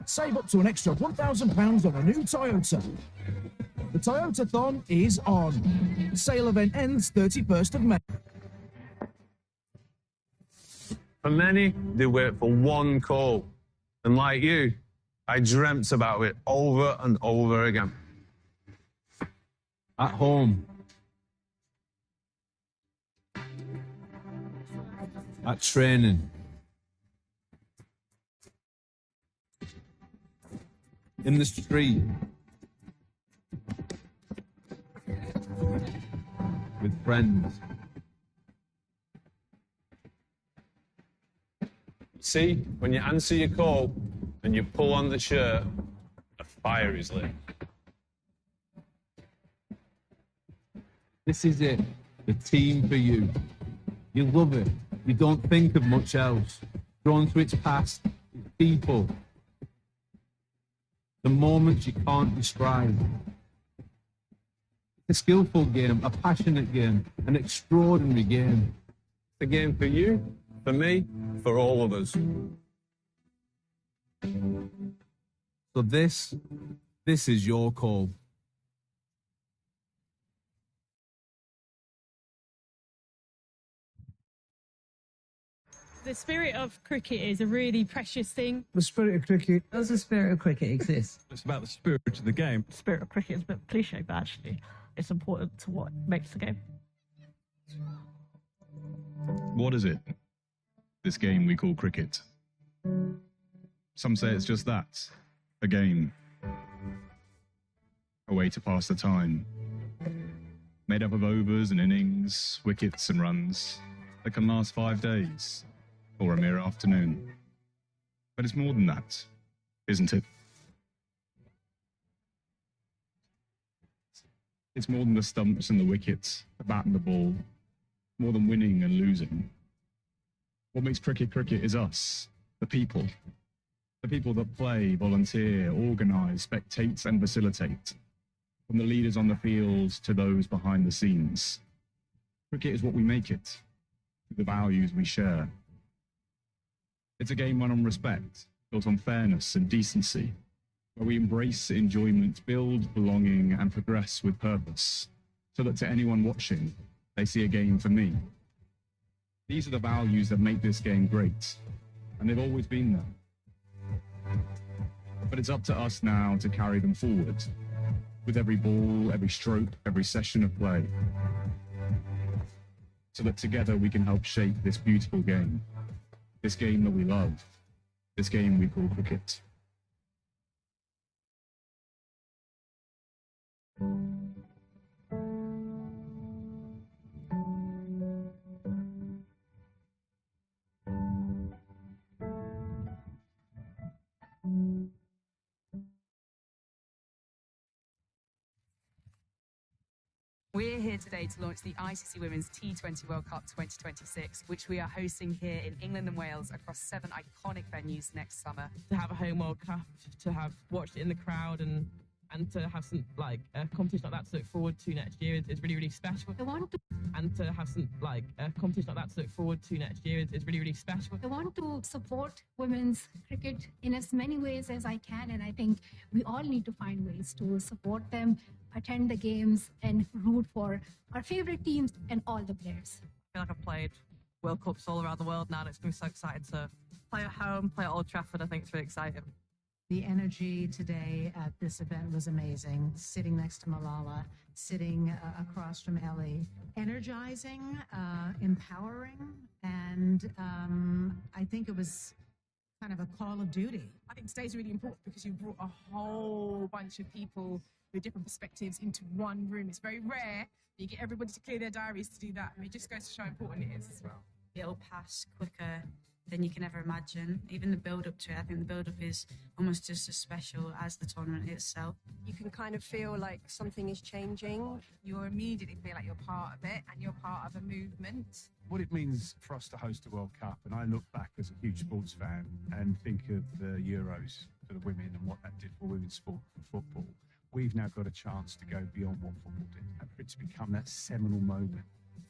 Save up to an extra £1,000 on a new Toyota. The Toyota-thon is on. Sale event ends 31st of May. For many, they wait for one call. And like you, I dreamt about it over and over again. At home. At training. In the street. With friends. See, when you answer your call and you pull on the shirt, a fire is lit. This is it, the team for you. You love it. You don't think of much else. Drawn to its past, its people. The moments you can't describe. It's a skillful game, a passionate game, an extraordinary game. It's a game for you, for me, for all of us. So this is your call. The spirit of cricket is a really precious thing. The spirit of cricket. Does the spirit of cricket exist? It's about the spirit of the game. The spirit of cricket is a bit cliche, but actually it's important to what makes the game. What is it? This game we call cricket. Some say it's just that. A game. A way to pass the time. Made up of overs and innings, wickets and runs that can last 5 days or a mere afternoon. But it's more than that, isn't it? It's more than the stumps and the wickets, the bat and the ball, more than winning and losing. What makes cricket cricket is us, the people. The people that play, volunteer, organise, spectate and facilitate. From the leaders on the fields to those behind the scenes. Cricket is what we make it, the values we share. It's a game run on respect, built on fairness and decency, where we embrace enjoyment, build belonging and progress with purpose, so that to anyone watching, they see a game for me. These are the values that make this game great, and they've always been there. But it's up to us now to carry them forward, with every ball, every stroke, every session of play, so that together we can help shape this beautiful game, this game that we love, this game we call cricket. We're here today to launch the ICC Women's T20 World Cup 2026, which we are hosting here in England and Wales across 7 iconic venues next summer. To have a home World Cup, to have watched it in the crowd and to have some a competition like that to look forward to next year is really, really special. And to have some a competition like that to look forward to next year is really, really special. I want to support women's cricket in as many ways as I can, and I think we all need to find ways to support them, attend the games, and root for our favorite teams and all the players. I feel like I've played World Cups all around the world now, and it's going to be so exciting to play at home, play at Old Trafford. I think it's really exciting. The energy today at this event was amazing. Sitting next to Malala, sitting across from Ellie, energizing, empowering, and I think it was Kind of a call of duty. I think today's really important because you brought a whole bunch of people with different perspectives into one room. It's very rare that you get everybody to clear their diaries to do that. And it just goes to show how important it is as well. It'll pass quicker than you can ever imagine. Even the build up to it, I think the build up is almost just as special as the tournament itself. You can kind of feel like something is changing. You immediately feel like you're part of it and you're part of a movement. What it means for us to host a World Cup, and I look back as a huge sports fan and think of the Euros for the women and what that did for women's sport, for football. We've now got a chance to go beyond what football did, and for it to become that seminal moment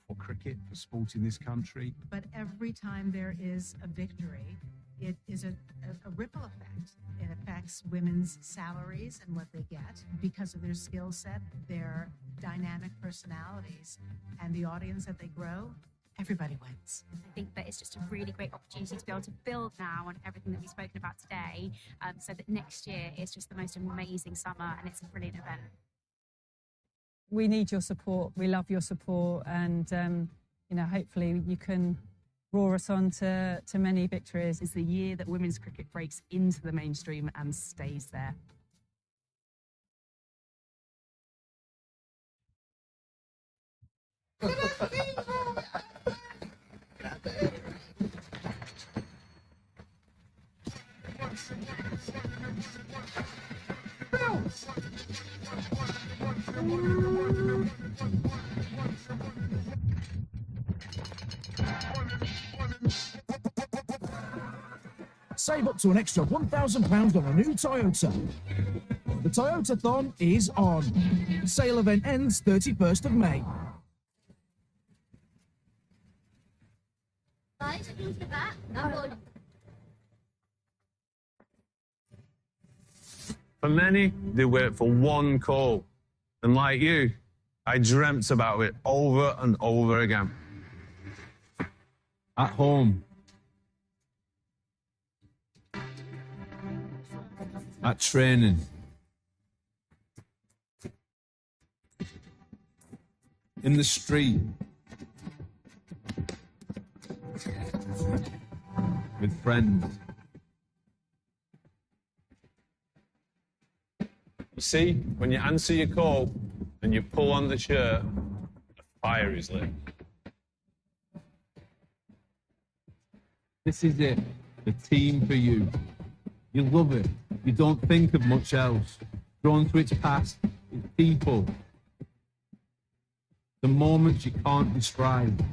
for cricket, for sport in this country. But every time there is a victory, it is a ripple effect. It affects women's salaries and what they get because of their skill set, their dynamic personalities, and the audience that they grow. Everybody wins. I think that it's just a really great opportunity to be able to build now on everything that we've spoken about today, so that next year is just the most amazing summer and it's a brilliant event. We need your support. We love your support, and hopefully you can roar us on to many victories. It's the year that women's cricket breaks into the mainstream and stays there. Save up to an extra £1,000 on a new Toyota. The Toyota-thon is on. Sale event ends 31st of May. For many, they wait for one call. And like you, I dreamt about it over and over again. At home. At training. In the street. With friends. You see, when you answer your call and you pull on the shirt, a fire is lit. This is it. The team for you. You love it. You don't think of much else. Drawn to its past, its people. The moments you can't describe.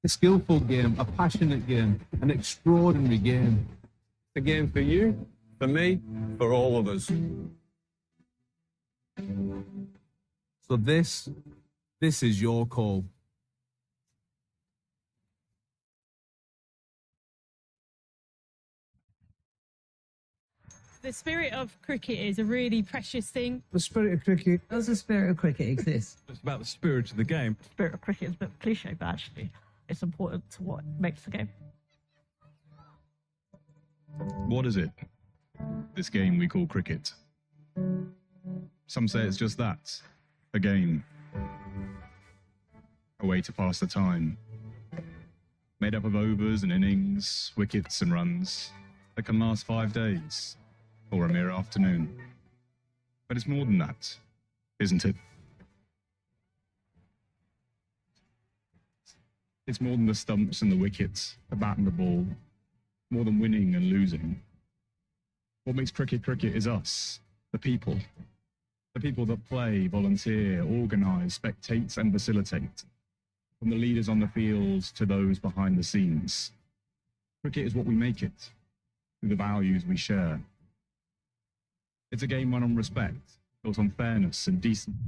A skillful game, a passionate game, an extraordinary game. A game for you, for me, for all of us. So this is your call. The spirit of cricket is a really precious thing. The spirit of cricket. Does the spirit of cricket exist? It's about the spirit of the game. Spirit of cricket is a bit cliche, but actually it's important to what makes the game. What is it? This game we call cricket. Some say it's just that, a game. A way to pass the time. Made up of overs and innings, wickets and runs that can last 5 days or a mere afternoon. But it's more than that, isn't it? It's more than the stumps and the wickets, the bat and the ball, more than winning and losing. What makes cricket cricket is us, the people. The people that play, volunteer, organise, spectate and facilitate. From the leaders on the fields to those behind the scenes. Cricket is what we make it, through the values we share. It's a game run on respect, built on fairness and decency.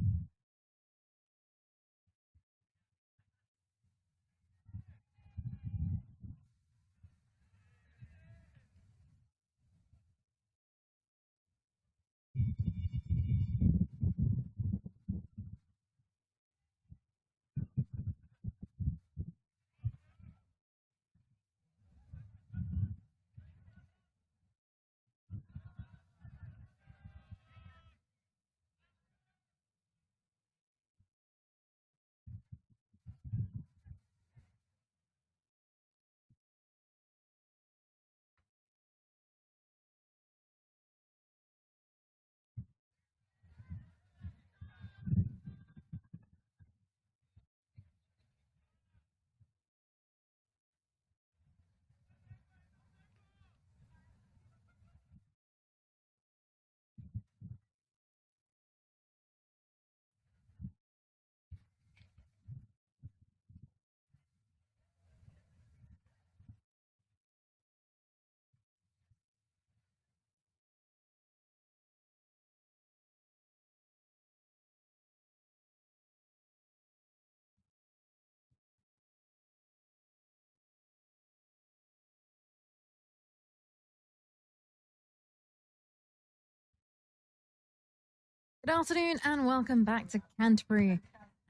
Good afternoon and welcome back to Canterbury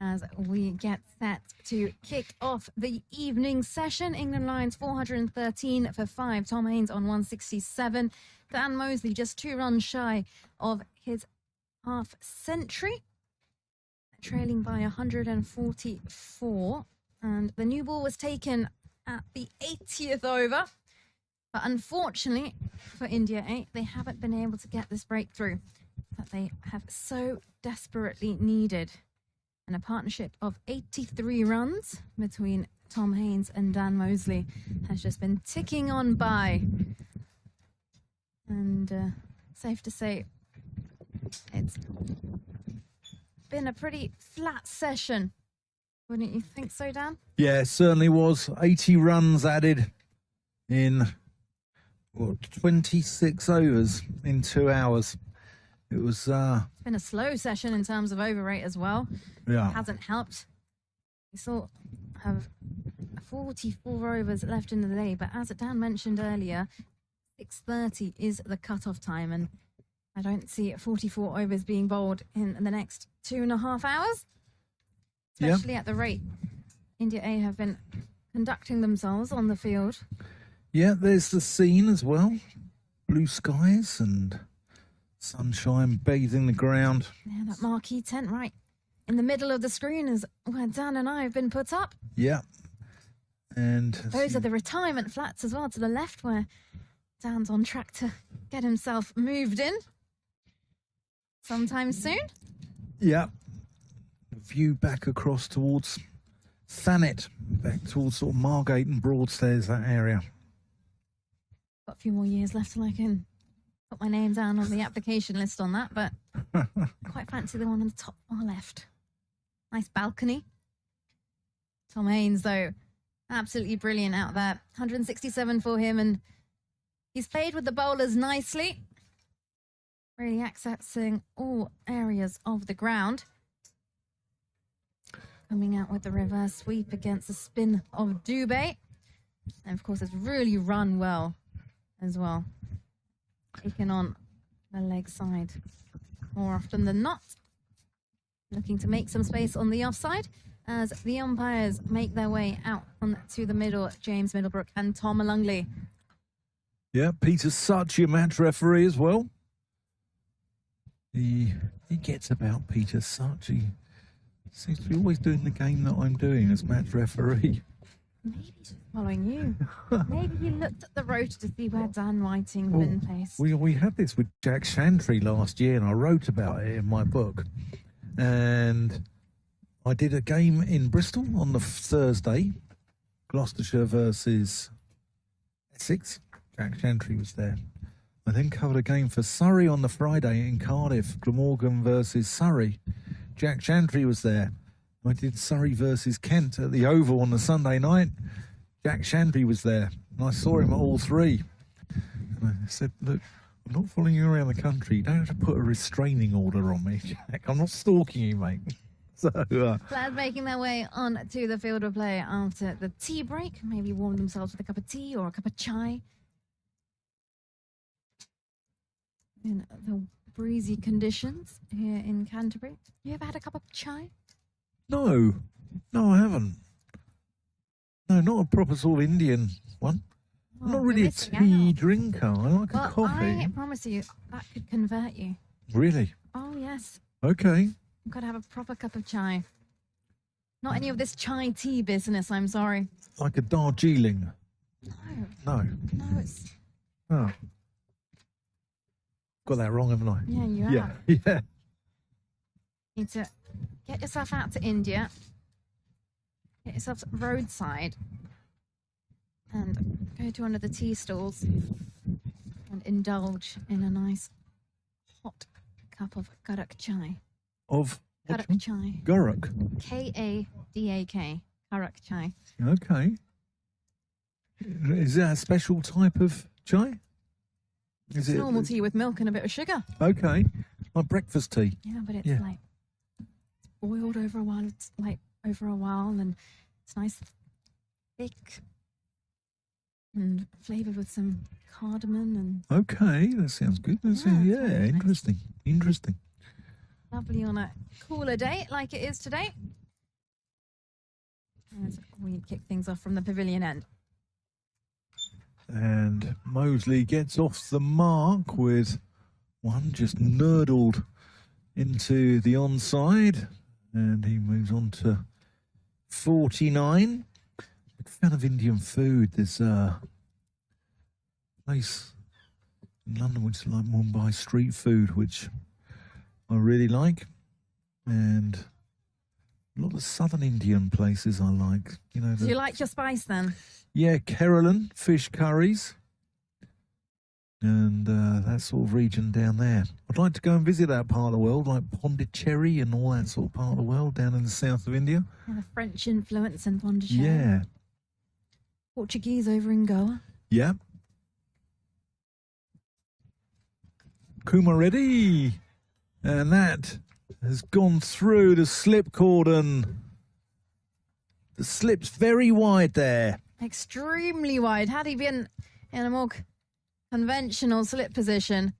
as we get set to kick off the evening session. England Lions 413 for 5. Tom Haynes on 167. Dan Mosley just 2 runs shy of his half century, trailing by 144. And the new ball was taken at the 80th over. But unfortunately for India 8, they haven't been able to get this breakthrough that they have so desperately needed. And a partnership of 83 runs between Tom Haynes and Dan Mosley has just been ticking on by. And safe to say, it's been a pretty flat session. Wouldn't you think so, Dan? Yeah, it certainly was. 80 runs added in 26 overs in 2 hours. It was It's been a slow session in terms of over rate as well. Yeah. It hasn't helped. We still have 44 overs left in the day, but as Dan mentioned earlier, 6:30 is the cutoff time, and I don't see 44 overs being bowled in the next 2.5 hours, especially at the rate India A have been conducting themselves on the field. Yeah, there's the scene as well. Blue skies and sunshine bathing the ground. Yeah, that marquee tent right in the middle of the screen is where Dan and I have been put up. Yeah. And Those are the retirement flats as well to the left, where Dan's on track to get himself moved in sometime soon. yeah. View back across towards Thanet, back towards sort of Margate and Broadstairs, that area. Got a few more years left till I can put my name down on the application list on that, but quite fancy the one on the top far left. Nice balcony. Tom Haynes, though, absolutely brilliant out there. 167 for him, and he's played with the bowlers nicely, really accessing all areas of the ground. Coming out with the reverse sweep against the spin of Dubé. And of course, it's really run well as well. Taken on the leg side more often than not. Looking to make some space on the offside as the umpires make their way out onto the middle. James Middlebrook and Tom Malungley. Yeah, Peter Such, your match referee as well. He gets about Peter Such. He seems to be always doing the game that I'm doing as match referee. Maybe he's following you. Maybe he looked at the rotor to see where Dan Whiting was in place. We had this with Jack Shantry last year, and I wrote about it in my book. And I did a game in Bristol on the Thursday, Gloucestershire versus Essex. Jack Shantry was there. I then covered a game for Surrey on the Friday in Cardiff, Glamorgan versus Surrey. Jack Shantry was there. I did Surrey versus Kent at the Oval on the Sunday night. Jack Shantry was there, and I saw him at all three. And I said, look, I'm not following you around the country. You don't have to put a restraining order on me, Jack. I'm not stalking you, mate. So, Players making their way on to the field of play after the tea break. Maybe warm themselves with a cup of tea or a cup of chai. In the breezy conditions here in Canterbury. You ever had a cup of chai? No, I haven't. No, not a proper sort of Indian one. I'm not really a tea drinker. I like a coffee. I promise you, that could convert you. Really? Oh, yes. Okay. You've got to have a proper cup of chai. Not any of this chai tea business, I'm sorry. Like a Darjeeling? No. No, it's... Oh. Got that wrong, haven't I? Yeah, you have. Yeah. You need to get yourself out to India. Get yourself roadside. And go to one of the tea stalls. And indulge in a nice hot cup of Garak chai. Of? Garak chai. Garak? K-A-D-A-K. Garak chai. Okay. Is that a special type of chai? It's normal tea with milk and a bit of sugar. Okay. Like breakfast tea? Yeah, but it's like it's boiled over a while. It's like over a while, and it's nice, thick, and flavoured with some cardamom and. Okay, that sounds good. Interesting. Lovely on a cooler day like it is today. As we kick things off from the pavilion end. And Mosley gets off the mark with one just nurdled into the onside. And he moves on to 49. Big fan of Indian food. There's a place in London which is like Mumbai street food, which I really like. And a lot of southern Indian places I like. You know, Do you like your spice then? yeah, Kerala, fish curries, and that sort of region down there. I'd like to go and visit that part of the world, like Pondicherry and all that sort of part of the world down in the south of India. Yeah, the French influence in Pondicherry. Yeah. Portuguese over in Goa. Yeah. Kuma ready. And that has gone through the slip cordon. The slip's very wide there. Extremely wide. Had he been in a more conventional slip position,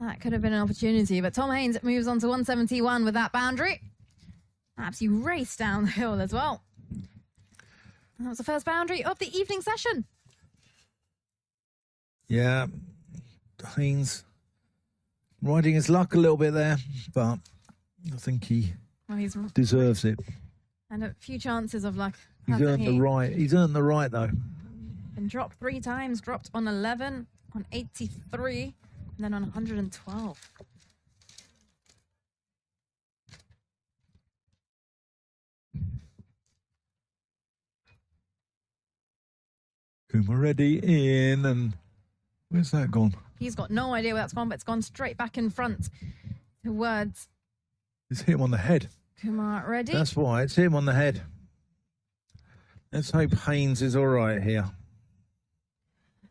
that could have been an opportunity. But Tom Haynes moves on to 171 with that boundary. Perhaps he raced down the hill as well. That was the first boundary of the evening session. Yeah. Haynes riding his luck a little bit there, but I think he Well, he's deserves it. and a few chances of luck. He's hasn't earned he? the right. He's earned the right, though. Been dropped 3 times, dropped on 11, on 83, and then on 112. Kuma ready in, and where's that gone? He's got no idea where that's gone, but it's gone straight back in front towards It's hit him on the head. Kumar ready. That's why. It's hit him on the head. Let's hope Haynes is all right here.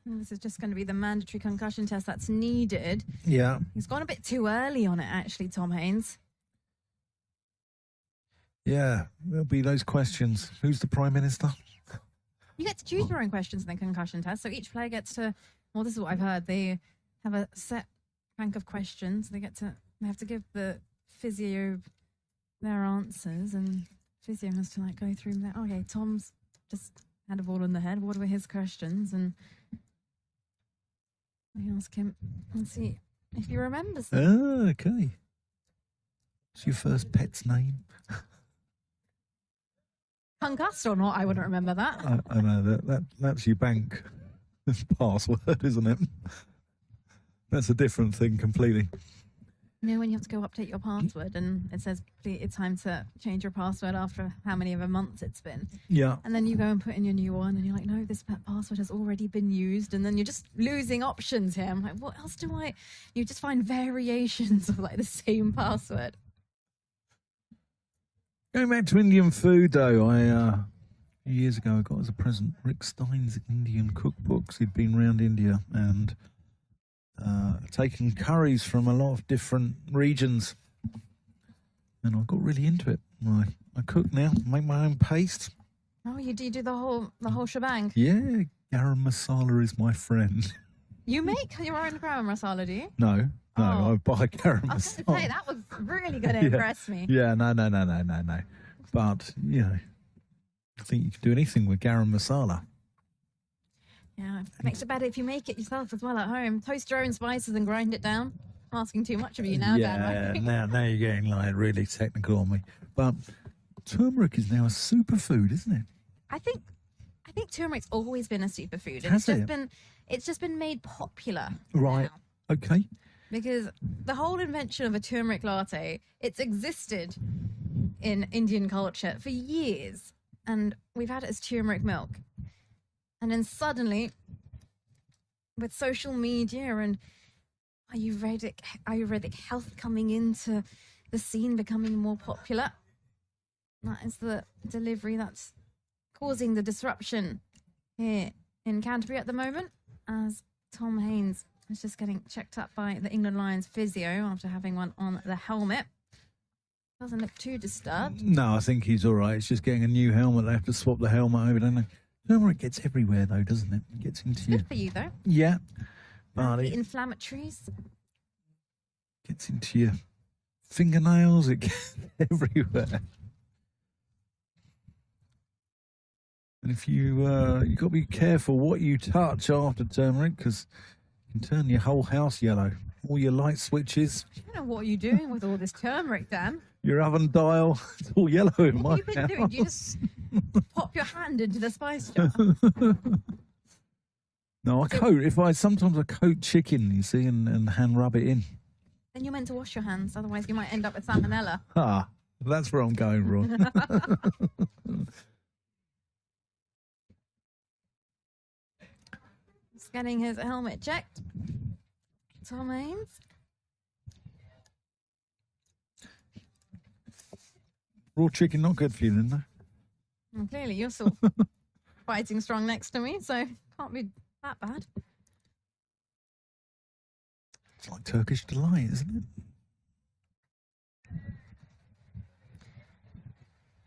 And this is just going to be the mandatory concussion test that's needed. Yeah. He's gone a bit too early on it, actually, Tom Haynes. Yeah. There'll be those questions. Who's the Prime Minister? You get to choose your own questions in the concussion test, so each player gets to, well, this is what I've heard, they have a set bank of questions. They have to give the physio their answers, and physio has to like go through them. Okay, Tom's just had a ball on the head. What were his questions? And I ask him and see if he remembers them. Ah, okay. What's your first pet's name? Concussed or not, I wouldn't remember that. I know that's your bank password, isn't it? That's a different thing completely. You know when you have to go update your password and it says it's time to change your password after how many of a month it's been. Yeah. And then you go and put in your new one and you're like, no, this password has already been used. And then you're just losing options here. I'm like, what else do I... You just find variations of like the same password. Going back to Indian food, though, a few years ago I got as a present Rick Stein's Indian cookbooks. He'd been around India and taken curries from a lot of different regions. And I got really into it. I cook now, make my own paste. Oh, you do the whole shebang? Yeah, garam masala is my friend. You make your own garam masala, do you? No, Oh. I buy garam I was masala. going to say, that was really going to impress me. Yeah, no. But, you know, I think you can do anything with garam masala. Yeah, it makes it better if you make it yourself as well at home. Toast your own spices and grind it down. I'm asking too much of you now, Yeah, Dan. now you're getting like really technical on me. But turmeric is now a superfood, isn't it? I think turmeric's always been a superfood. Has it? It's just been made popular. Right. Okay. Because the whole invention of a turmeric latte, it's existed in Indian culture for years. And we've had it as turmeric milk. And then suddenly, with social media and Ayurvedic health coming into the scene, becoming more popular, that is the delivery that's causing the disruption here in Canterbury at the moment, as Tom Haynes is just getting checked up by the England Lions physio after having one on the helmet. Doesn't look too disturbed. No, I think he's all right. It's just getting a new helmet. They have to swap the helmet over, don't they? Turmeric gets everywhere, though, doesn't it? It gets into you. Good for you, though. Yeah. But The it inflammatories. gets into your fingernails, it gets everywhere. And if you got to be careful what you touch after turmeric, because you can turn your whole house yellow. All your light switches, I don't know what you're doing with all this turmeric, Dan. your oven dial, it's all yellow in my What have you been house. doing? Do you just pop your hand into the spice jar? No, I coat. Sometimes I coat chicken, you see, and hand rub it in. Then you're meant to wash your hands, otherwise you might end up with salmonella. Ah, that's where I'm going wrong. Just getting his helmet checked. Tom Haines. Raw chicken not good for you then, though. Well, clearly you're still fighting strong next to me, so can't be that bad. It's like Turkish delight, isn't it?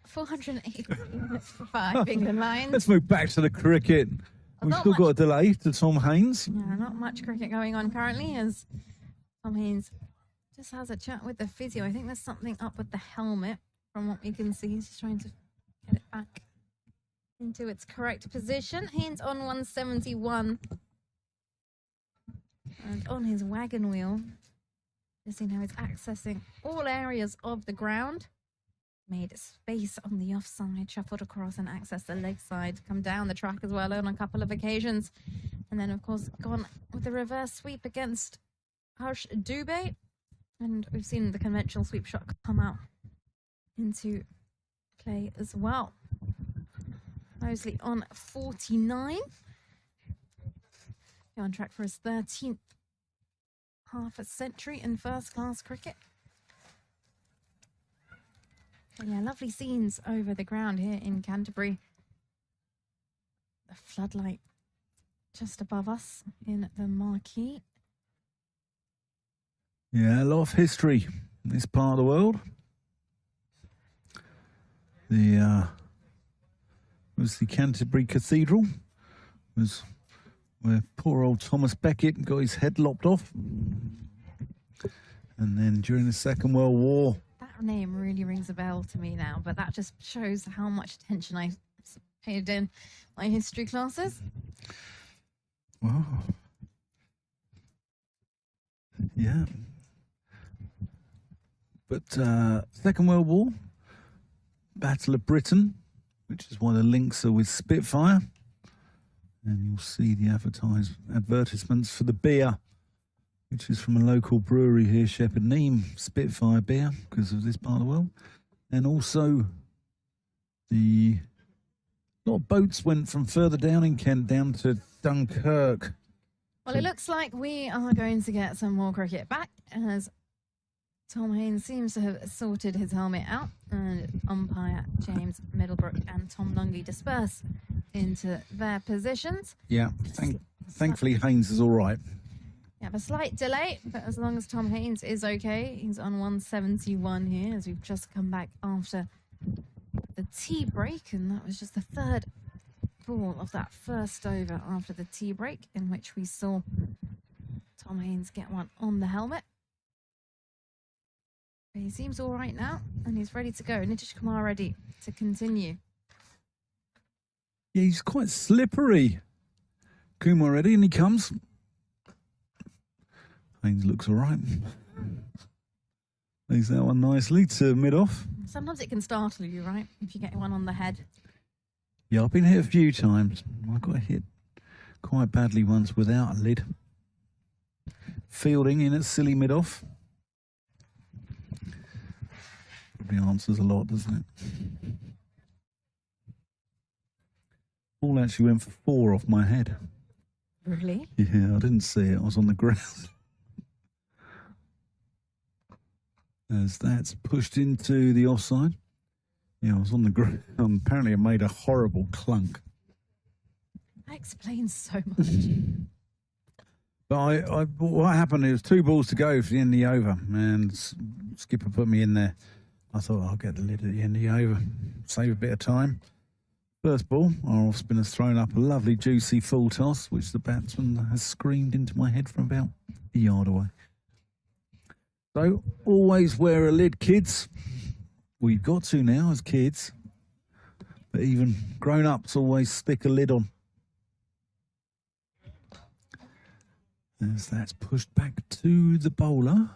485 England lines. Let's move back to the cricket. We've still got a delay to Tom Haines. Yeah, not much cricket going on currently as Tom Haines just has a chat with the physio. I think there's something up with the helmet from what we can see. He's just trying to get it back into its correct position. Haines on 171. And on his wagon wheel, you see now he's accessing all areas of the ground. Made space on the offside, shuffled across and accessed the leg side, come down the track as well on a couple of occasions. And then, of course, gone with the reverse sweep against Harsh Dubé. And we've seen the conventional sweep shot come out into play as well. Mosley on 49. On track for his 13th half a century in first-class cricket. Yeah, lovely scenes over the ground here in Canterbury. The floodlight just above us in the marquee. Yeah, a lot of history in this part of the world. Was the Canterbury Cathedral, was where poor old Thomas Becket got his head lopped off. And then during the Second World War, That name really rings a bell to me now, but that just shows how much attention I paid in my history classes. wow. Yeah. But Second World War, Battle of Britain, which is one of the links are with Spitfire. And you'll see the advertisements for the beer, which is from a local brewery here, Shepherd Neame, Spitfire beer, because of this part of the world. And also a lot of boats went from further down in Kent down to Dunkirk. Well, it looks like we are going to get some more cricket back as Tom Haines seems to have sorted his helmet out, and umpire James Middlebrook and Tom Lungley disperse into their positions. Yeah, thankfully Haynes is all right. You have a slight delay, but as long as Tom Haines is okay, he's on 171 here as we've just come back after the tea break, and that was just the third ball of that first over after the tea break, in which we saw Tom Haines get one on the helmet. But he seems all right now, and he's ready to go. Nitish Kumar ready to continue. Yeah, he's quite slippery. Kumar ready, and he comes. Haynes looks all right. Lays that one nicely to mid-off. Sometimes it can startle you, right? If you get one on the head. Yeah, I've been hit a few times. I got hit quite badly once without a lid. Fielding in at silly mid-off. Probably answers a lot, doesn't it? Ball actually went for 4 off my head. Really? Yeah, I didn't see it. I was on the ground. As that's pushed into the offside. Yeah, I was on the ground. Apparently, it made a horrible clunk. That explains so much. But what happened, there was 2 balls to go for the end of the over, and skipper put me in there. I thought, I'll get the lid at the end of the over, save a bit of time. First ball, our off-spinner's thrown up a lovely, juicy full toss, which the batsman has screamed into my head from about a yard away. So always wear a lid, kids. We've got to now as kids. But even grown-ups always stick a lid on. As that's pushed back to the bowler.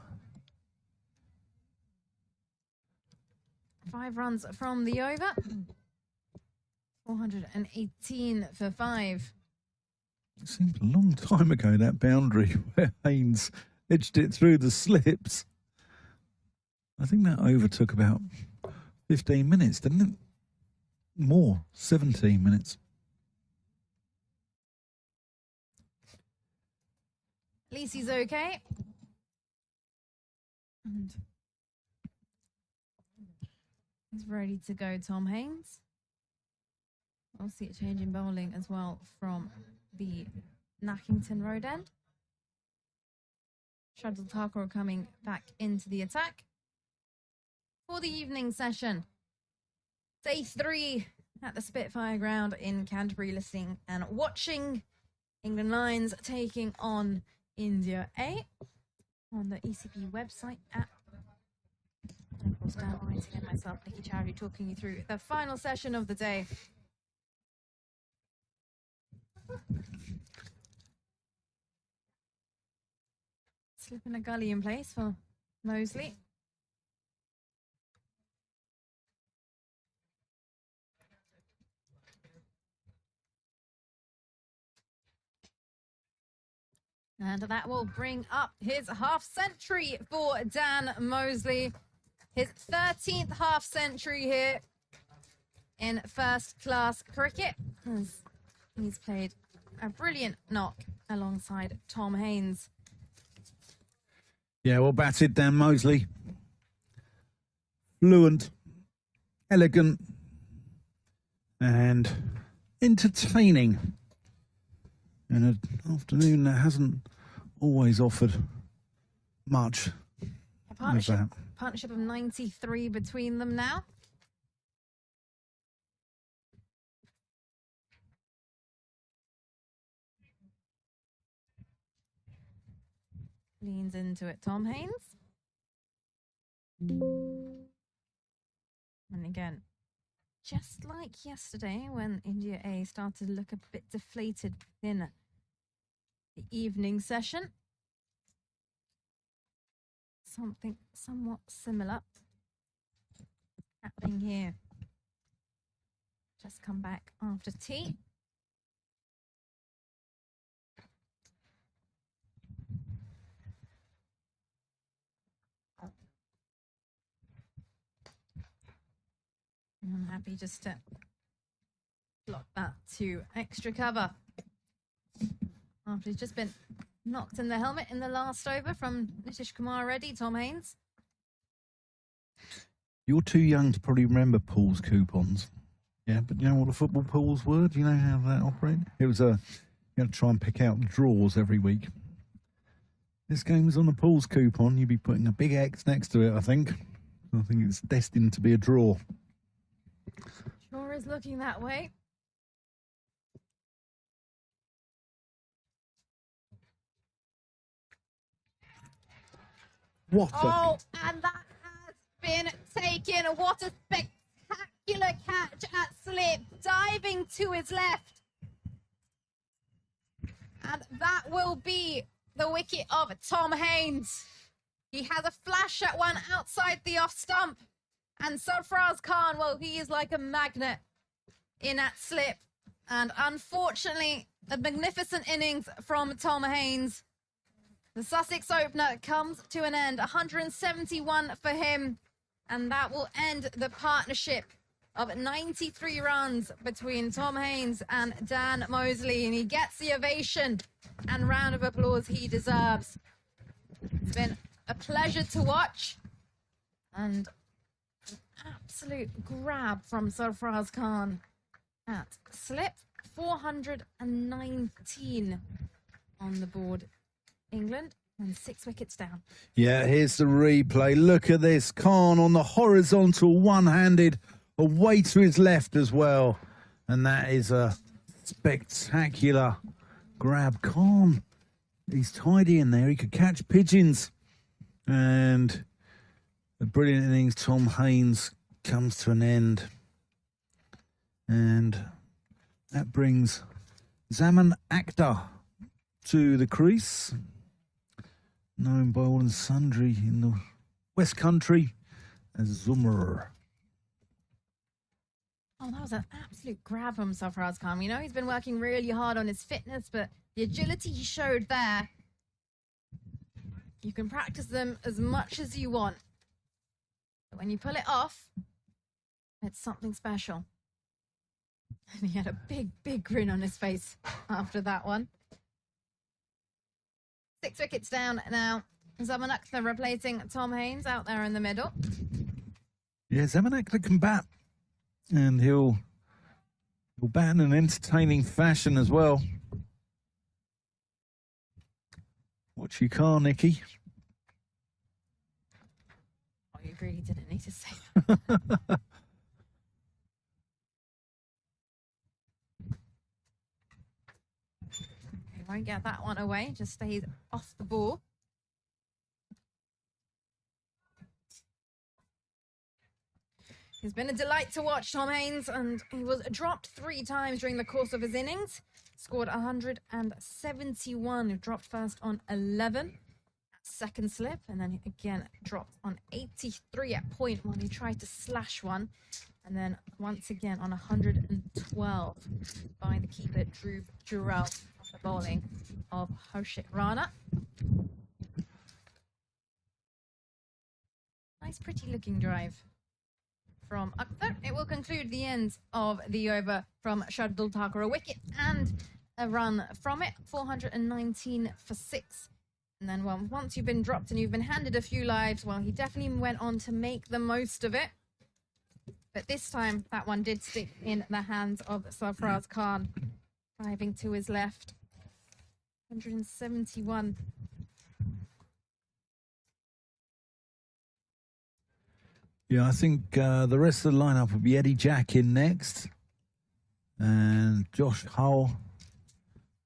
5 runs from the over. 418 for 5. It seems a long time ago, that boundary where Haynes edged it through the slips. I think that over took about 15 minutes, didn't it? More, 17 minutes. At least he's okay. And he's ready to go, Tom Haynes. We'll see a change in bowling as well from the Nackington Road end. Shadul Thakur coming back into the attack for the evening session. Day 3 at the Spitfire Ground in Canterbury, listening and watching England Lions taking on India A on the ECB website app. And of course, Dan writing and myself, Nikki Chowdhury, talking you through the final session of the day. Slipping a gully in place for Mosley. And that will bring up his half century for Dan Mosley. His 13th half century here in first class cricket. He's played a brilliant knock alongside Tom Haynes. Yeah, well batted, Dan Mosley. Fluent, elegant, and entertaining. In an afternoon that hasn't always offered much. A partnership of 93 between them now. Leans into it, Tom Haynes. And again, just like yesterday when India A started to look a bit deflated within the evening session. Something somewhat similar happening here. Just come back after tea. I'm happy just to block that to extra cover. After he's just been knocked in the helmet in the last over from Nitish Kumar Reddy, Tom Haynes. You're too young to probably remember pools coupons. Yeah, but you know what the football pools were? Do you know how that operated? It was you had to try and pick out draws every week. This game was on a pools coupon. You'd be putting a big X next to it, I think. I think it's destined to be a draw. Sure is looking that way. What and that has been taken. What a spectacular catch at slip, diving to his left. And that will be the wicket of Tom Haynes. He has a flash at one outside the off stump. And Sarfraz Khan, well, he is like a magnet in at slip. And unfortunately, a magnificent innings from Tom Haynes. The Sussex opener comes to an end, 171 for him, and that will end the partnership of 93 runs between Tom Haynes and Dan Mosley, and he gets the ovation and round of applause he deserves. It's been a pleasure to watch, and an absolute grab from Sarfraz Khan at slip. 419 on the board. England and 6 wickets down. Yeah, here's the replay. Look at this. Khan on the horizontal, one-handed, away to his left as well. And that is a spectacular grab. Khan, he's tidy in there. He could catch pigeons. And the brilliant innings, Tom Haynes, comes to an end. And that brings Zaman Akhtar to the crease, known by all and sundry in the West Country as Zumar. Oh, that was an absolute grab from Sarfaraz Khan. We know he's been working really hard on his fitness, but the agility he showed there, you can practice them as much as you want. But when you pull it off, it's something special. And he had a big, big grin on his face after that one. 6 wickets down now. Zaman Akhtar replacing Tom Haynes out there in the middle. Yeah, Zaman Akhtar can bat. And he'll bat in an entertaining fashion as well. Watch your car, Nikki. Oh, you really didn't need to say that. He won't get that one away, just stays off the ball. He's been a delight to watch, Tom Haynes, and he was dropped 3 times during the course of his innings. Scored 171, he dropped first on 11 at second slip, and then again dropped on 83 at point when he tried to slash one, and then once again on 112 by the keeper, Dhruv Jurel, off the bowling of Harshit Rana. Nice, pretty looking drive from Akhtar. It will conclude the end of the over from Shardul Thakur. A wicket and a run from it, 419 for 6. And then once you've been dropped and you've been handed a few lives, well, he definitely went on to make the most of it. But this time, that one did stick in the hands of Sarfaraz Khan, diving to his left. 171. Yeah, I think the rest of the lineup will be Eddie Jack in next, and Josh Hull,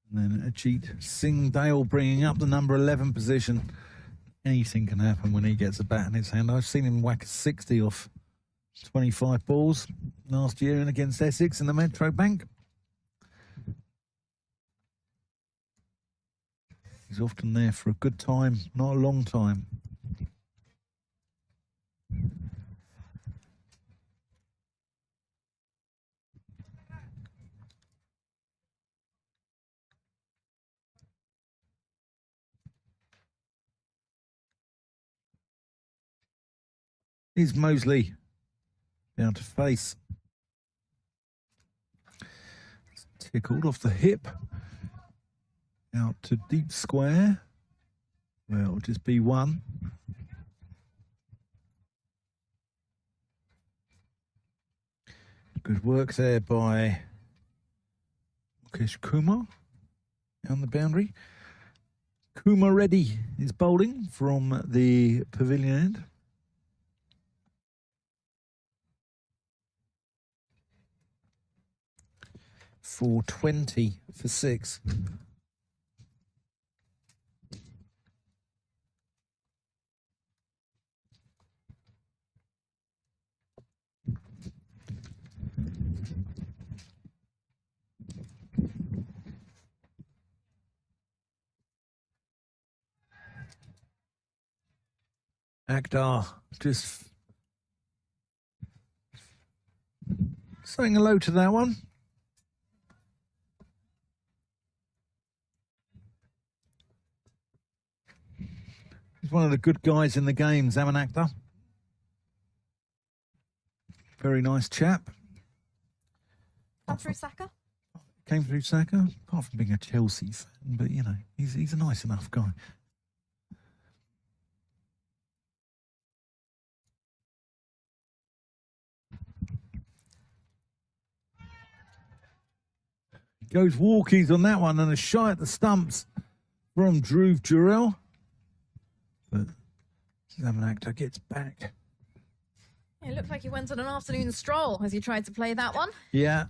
and then Ajit Singh Dale bringing up the number 11 position. Anything can happen when he gets a bat in his hand. I've seen him whack a 60 off 25 balls last year and against Essex in the Metro Bank. He's often there for a good time, not a long time. Is Mosley down to face? Tickled off the hip. Out to deep square. Well, it'll just be one. Good work there by Mukesh Kumar on the boundary. Kumar Reddy is bowling from the pavilion end. For 20 for 6. Akhtar just saying hello to that one. He's one of the good guys in the game, Zaman Akhtar. Very nice chap. Come through Saka? Came through Saka, apart from being a Chelsea fan, but you know, he's a nice enough guy. Goes walkies on that one and a shy at the stumps from Dhruv Jurel. But Zaman Akhtar gets back. It looked like he went on an afternoon stroll as he tried to play that one. Yeah.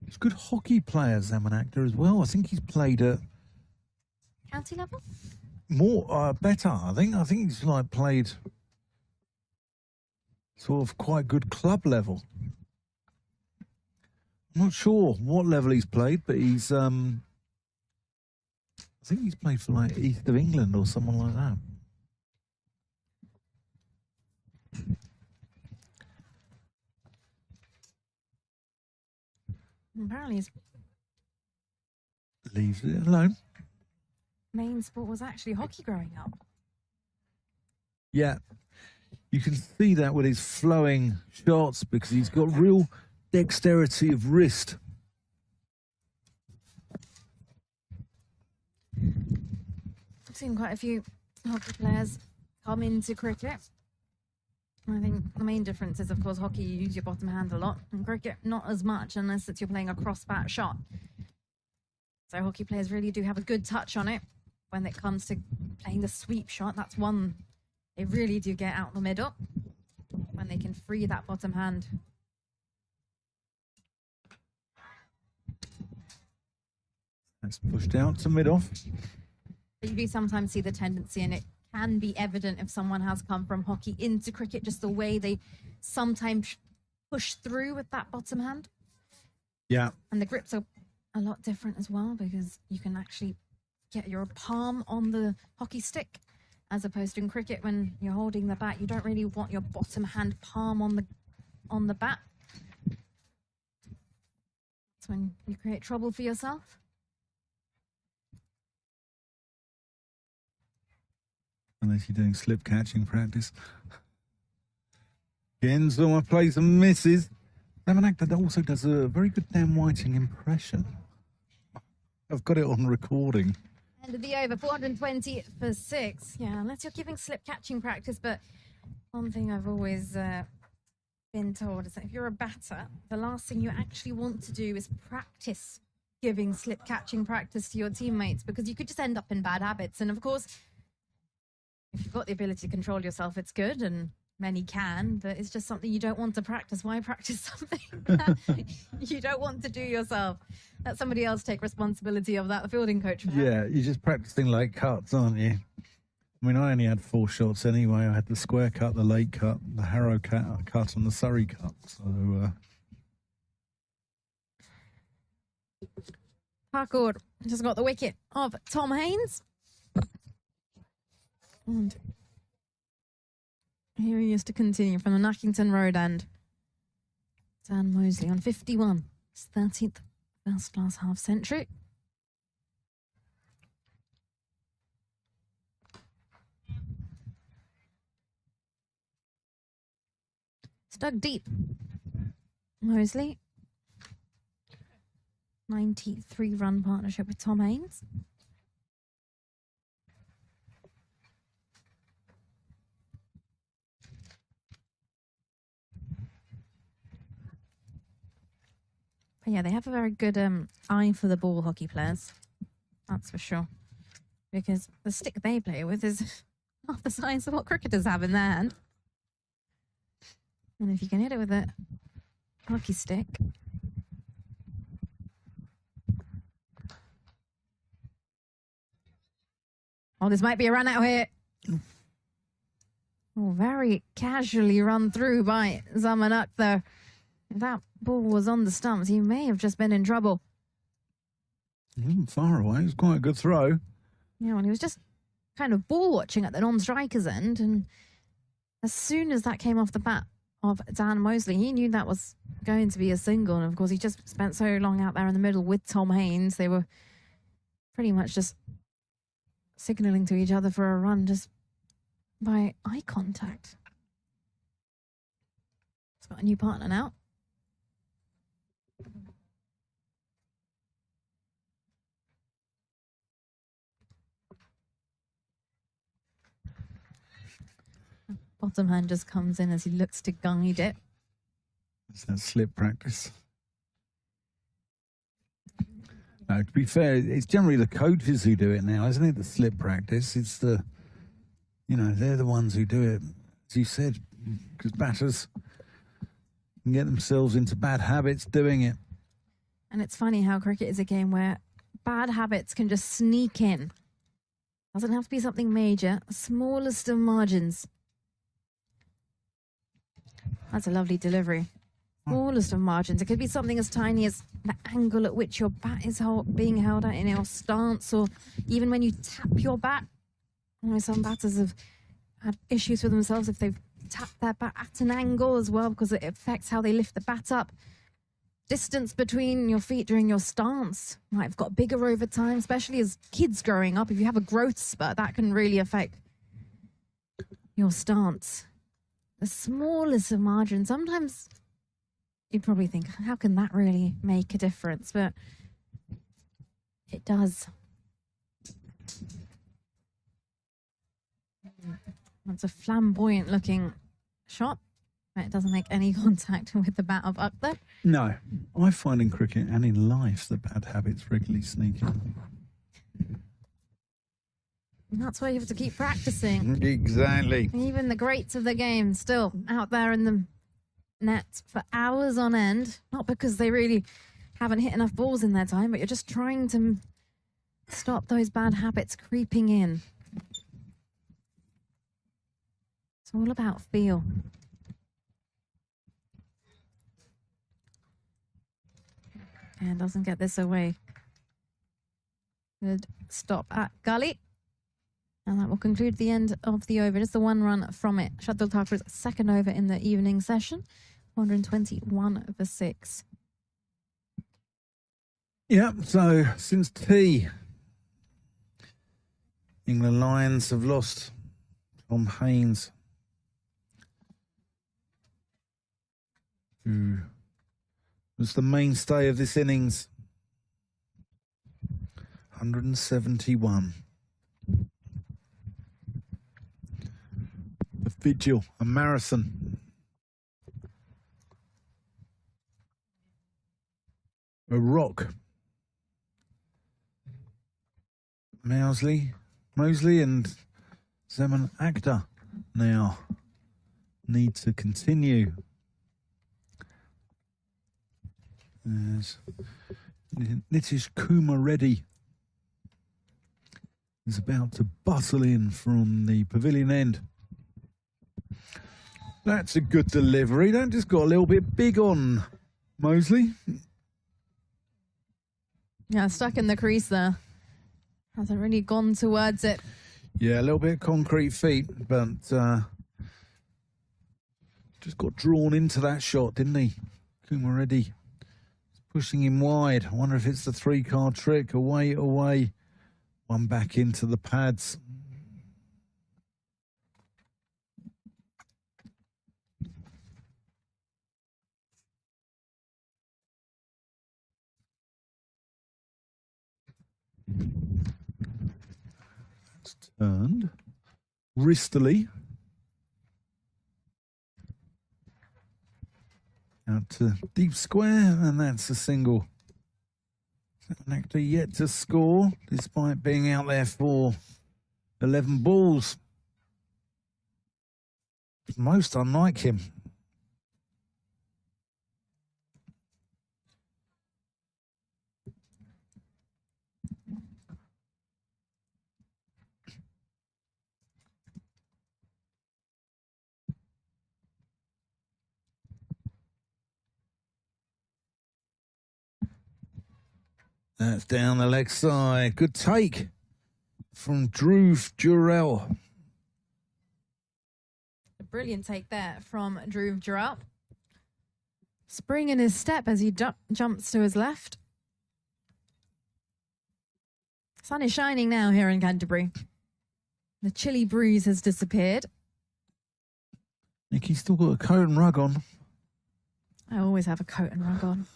He's a good hockey player, Zaman Akhtar, as well. I think he's played at County level? more better. I think he's like played sort of quite good club level. I'm not sure what level he's played, but he's I think he's played for like East of England or someone like that. Apparently his Leaves it alone. main sport was actually hockey growing up. Yeah, you can see that with his flowing shots because he's got real dexterity of wrist. I've seen quite a few hockey players come into cricket. I think the main difference is, of course, hockey, you use your bottom hand a lot, and cricket, not as much unless it's you're playing a cross-bat shot. So hockey players really do have a good touch on it when it comes to playing the sweep shot. That's one they really do get out the middle when they can free that bottom hand. That's pushed out to mid-off. But you do sometimes see the tendency, and it can be evident if someone has come from hockey into cricket, just the way they sometimes push through with that bottom hand. Yeah. And the grips are a lot different as well, because you can actually get your palm on the hockey stick, as opposed to in cricket when you're holding the bat, you don't really want your bottom hand palm on the bat. That's when you create trouble for yourself. Unless you're doing slip catching practice. Again, Zuma plays and misses. That also does a very good Dan Whiting impression. I've got it on recording. End of the over, 420 for 6. Yeah, unless you're giving slip catching practice. But one thing I've always been told is that if you're a batter, the last thing you actually want to do is practice giving slip catching practice to your teammates, because you could just end up in bad habits. And of course, if you've got the ability to control yourself, it's good, and many can, but it's just something you don't want to practice. Why practice something that you don't want to do yourself? Let somebody else take responsibility of that, the fielding coach. For that. Yeah, you're just practicing late cuts, aren't you? I mean, I only had 4 shots anyway. I had the square cut, the late cut, the Harrow cut, and the Surrey cut. So, Harcourt just got the wicket of Tom Haynes. And here he is to continue from the Nackington Road end. Dan Mosley on 51. His 13th first class half century. It's dug deep. Mosley. 93-run partnership with Tom Haynes. But yeah, they have a very good eye for the ball, hockey players. That's for sure. Because the stick they play with is half the size of what cricketers have in their hand. And if you can hit it with a hockey stick. Oh, this might be a run out here. Oh, very casually run through by Zamanak, though. If that ball was on the stumps, he may have just been in trouble. he wasn't far away. It was quite a good throw. Yeah, well, he was just kind of ball watching at the non-striker's end, and as soon as that came off the bat of Dan Mosley, he knew that was going to be a single, and of course he just spent so long out there in the middle with Tom Haynes. They were pretty much just signalling to each other for a run just by eye contact. He's got a new partner now. Bottom hand just comes in as he looks to guide it. It's that slip practice. No, to be fair, it's generally the coaches who do it now, isn't it? The slip practice. It's the, they're the ones who do it, as you said, because batters can get themselves into bad habits doing it. And it's funny how cricket is a game where bad habits can just sneak in Doesn't have to be something major. Smallest of margins. That's a lovely delivery. Smallest of margins. It could be something as tiny as the angle at which your bat is being held at in your stance, or even when you tap your bat. You know, some batters have had issues with themselves if they've tapped their bat at an angle as well, because it affects how they lift the bat up. Distance between your feet during your stance might have got bigger over time, especially as kids growing up. If you have a growth spurt, that can really affect your stance. The smallest of margins, sometimes you'd probably think, how can that really make a difference? But it does. That's a flamboyant looking shot. It doesn't make any contact with the bat of Akhtar. No, I find in cricket and in life that bad habits regularly sneak in. And that's why you have to keep practicing. Exactly. Even the greats of the game still out there in the net for hours on end. Not because they really haven't hit enough balls in their time, but you're just trying to stop those bad habits creeping in. It's all about feel. And doesn't get this away. Good stop at gully. And that will conclude the end of the over. Just the one run from it. Shardul Thakur's second over in the evening session. 121 for 6. Yeah, so since tea, England Lions have lost Tom Haynes, who was the mainstay of this innings. 171. A vigil, a marathon. A rock. Mosley and Zaman Akhtar now need to continue. There's Nitish Kumar Reddy is about to bustle in from the pavilion end. That's a good delivery. That just got a little bit big on Mosley. Yeah, stuck in the crease there. Hasn't really gone towards it. Yeah, a little bit of concrete feet, but just got drawn into that shot, didn't he? Kumar Reddy pushing him wide. I wonder if it's the 3-card trick. Away. One back into the pads. It's turned wristily out to deep square, and that's a single. Akhtar yet to score, despite being out there for 11 balls. Most unlike him. That's down the leg side. Good take from Dhruv Jurel. A brilliant take there from Dhruv Jurel. Spring in his step as he jumps to his left. Sun is shining now here in Canterbury. The chilly breeze has disappeared. Nick, he's still got a coat and rug on. I always have a coat and rug on.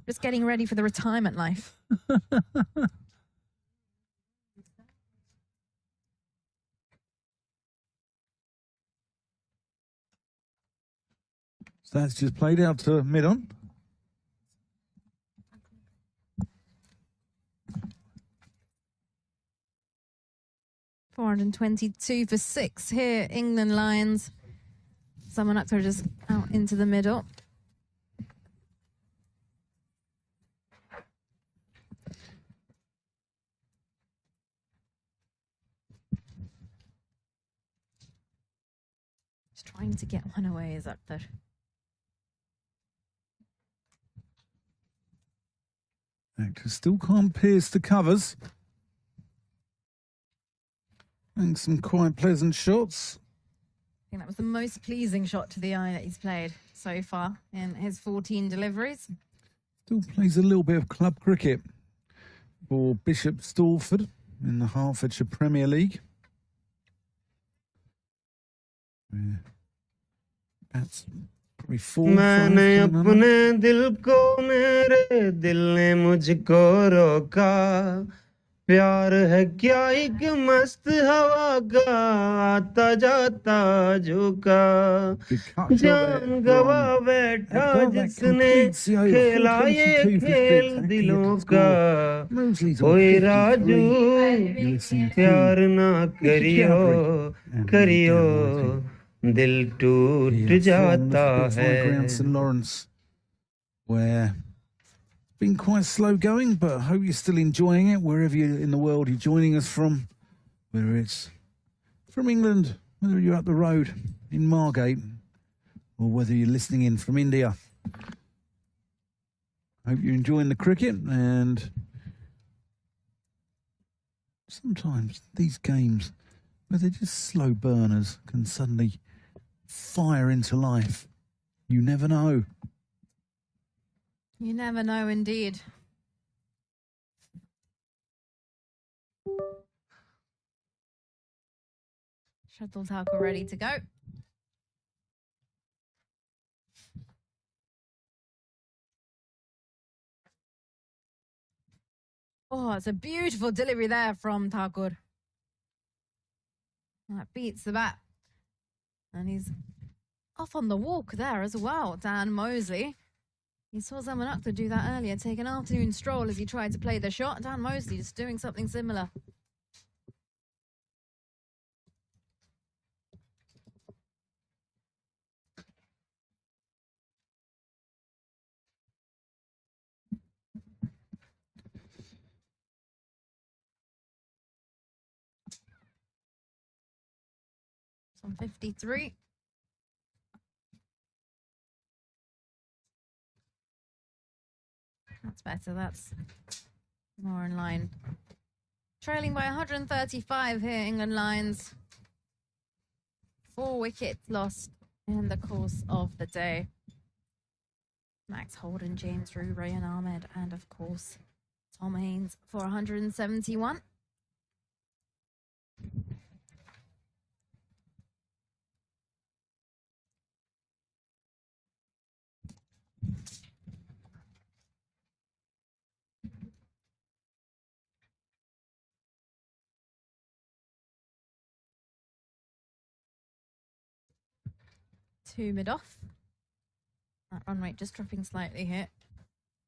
Just getting ready for the retirement life. So that's just played out to mid-on. $422 for 6 here, England Lions. Someone Akhtar just out into the middle. Just trying to get one away is up there. Actors still can't pierce the covers. And some quite pleasant shots. I think that was the most pleasing shot to the eye that he's played so far in his 14 deliveries. Still plays a little bit of club cricket for Bishop Stortford in the Hertfordshire Premier League. That's probably 4 or 5. मैंने अपने दिल को मेरे दिल ने मुझको रोका प्यार है क्या एक मस्त हवा का आता जाता झुका जान गवा बैठा जिसने खेला ये खेल दिलों का ओए राजू प्यार ना करियो करियो दिल टूट जाता है St Lawrence, where it's been quite slow going, but I hope you're still enjoying it wherever you in the world you're joining us from, whether it's from England, whether you're up the road in Margate, or whether you're listening in from India. I hope you're enjoying the cricket, and sometimes these games where they're just slow burners can suddenly fire into life. You never know. You never know, indeed. Shuttle tackle ready to go. Oh, it's a beautiful delivery there from Thakur. That beats the bat. And he's off on the walk there as well, Dan Mosley. He saw someone up to do that earlier, take an afternoon stroll as he tried to play the shot. Dan Mosley just doing something similar. It's on 53. That's better. That's more in line. Trailing by 135 here, England Lions. 4 wickets lost in the course of the day. Max Holden, James Rue, Rayan Ahmed, and of course, Tom Haynes for 171. To mid-off. That run rate just dropping slightly here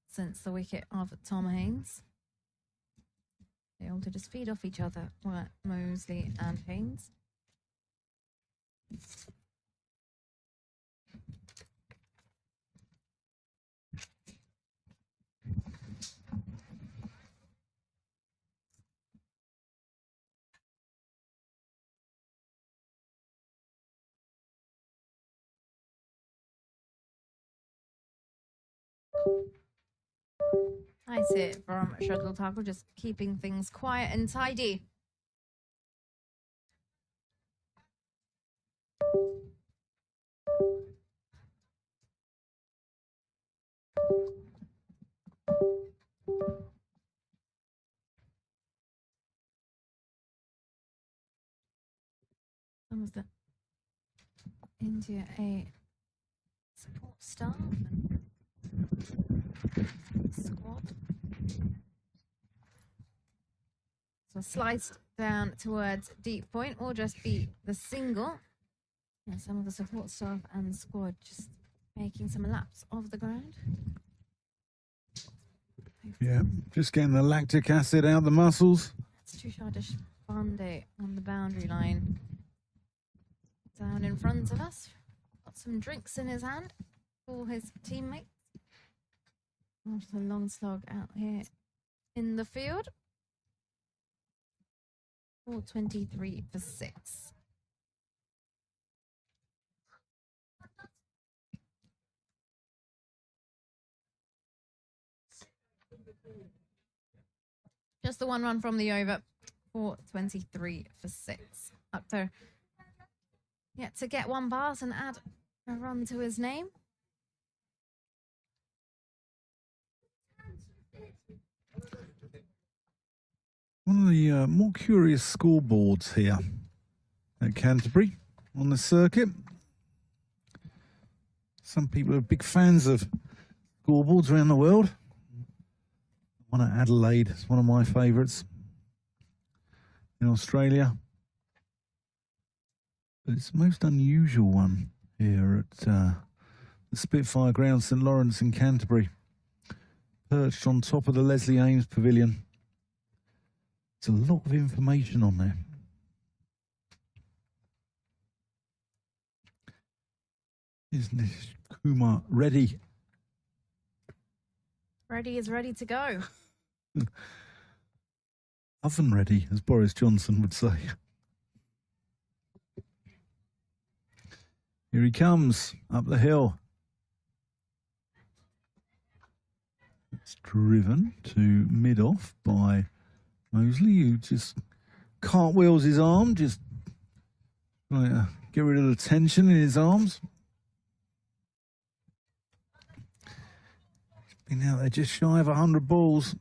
since the wicket of Tom Haynes. They all to just feed off each other were Mosley and Haynes. Nice hit from Shuttle Tackle, just keeping things quiet and tidy. Some of the India A support staff and squad. So sliced down towards deep point, or just be the single. Yeah, some of the support staff and squad just making some laps of the ground. Yeah, just getting the lactic acid out the muscles. That's Tushar Deshpande on the boundary line. Down in front of us. Got some drinks in his hand for his teammates. After the long slog out here in the field. 4:23 for 6. Just the one run from the over for 23 for 6. Ukto yet to get one pass and add a run to his name. One of the more curious scoreboards here at Canterbury on the circuit. Some people are big fans of scoreboards around the world. One at Adelaide is one of my favourites in Australia. But it's the most unusual one here at the Spitfire Ground, St Lawrence in Canterbury. Perched on top of the Leslie Ames Pavilion. There's a lot of information on there. Isn't this Kumar ready? Ready is ready to go. Oven ready, as Boris Johnson would say. Here he comes up the hill. It's driven to mid-off by Mosley, who just cartwheels his arm, just trying to get rid of the tension in his arms. He's been out there just shy of 100 balls.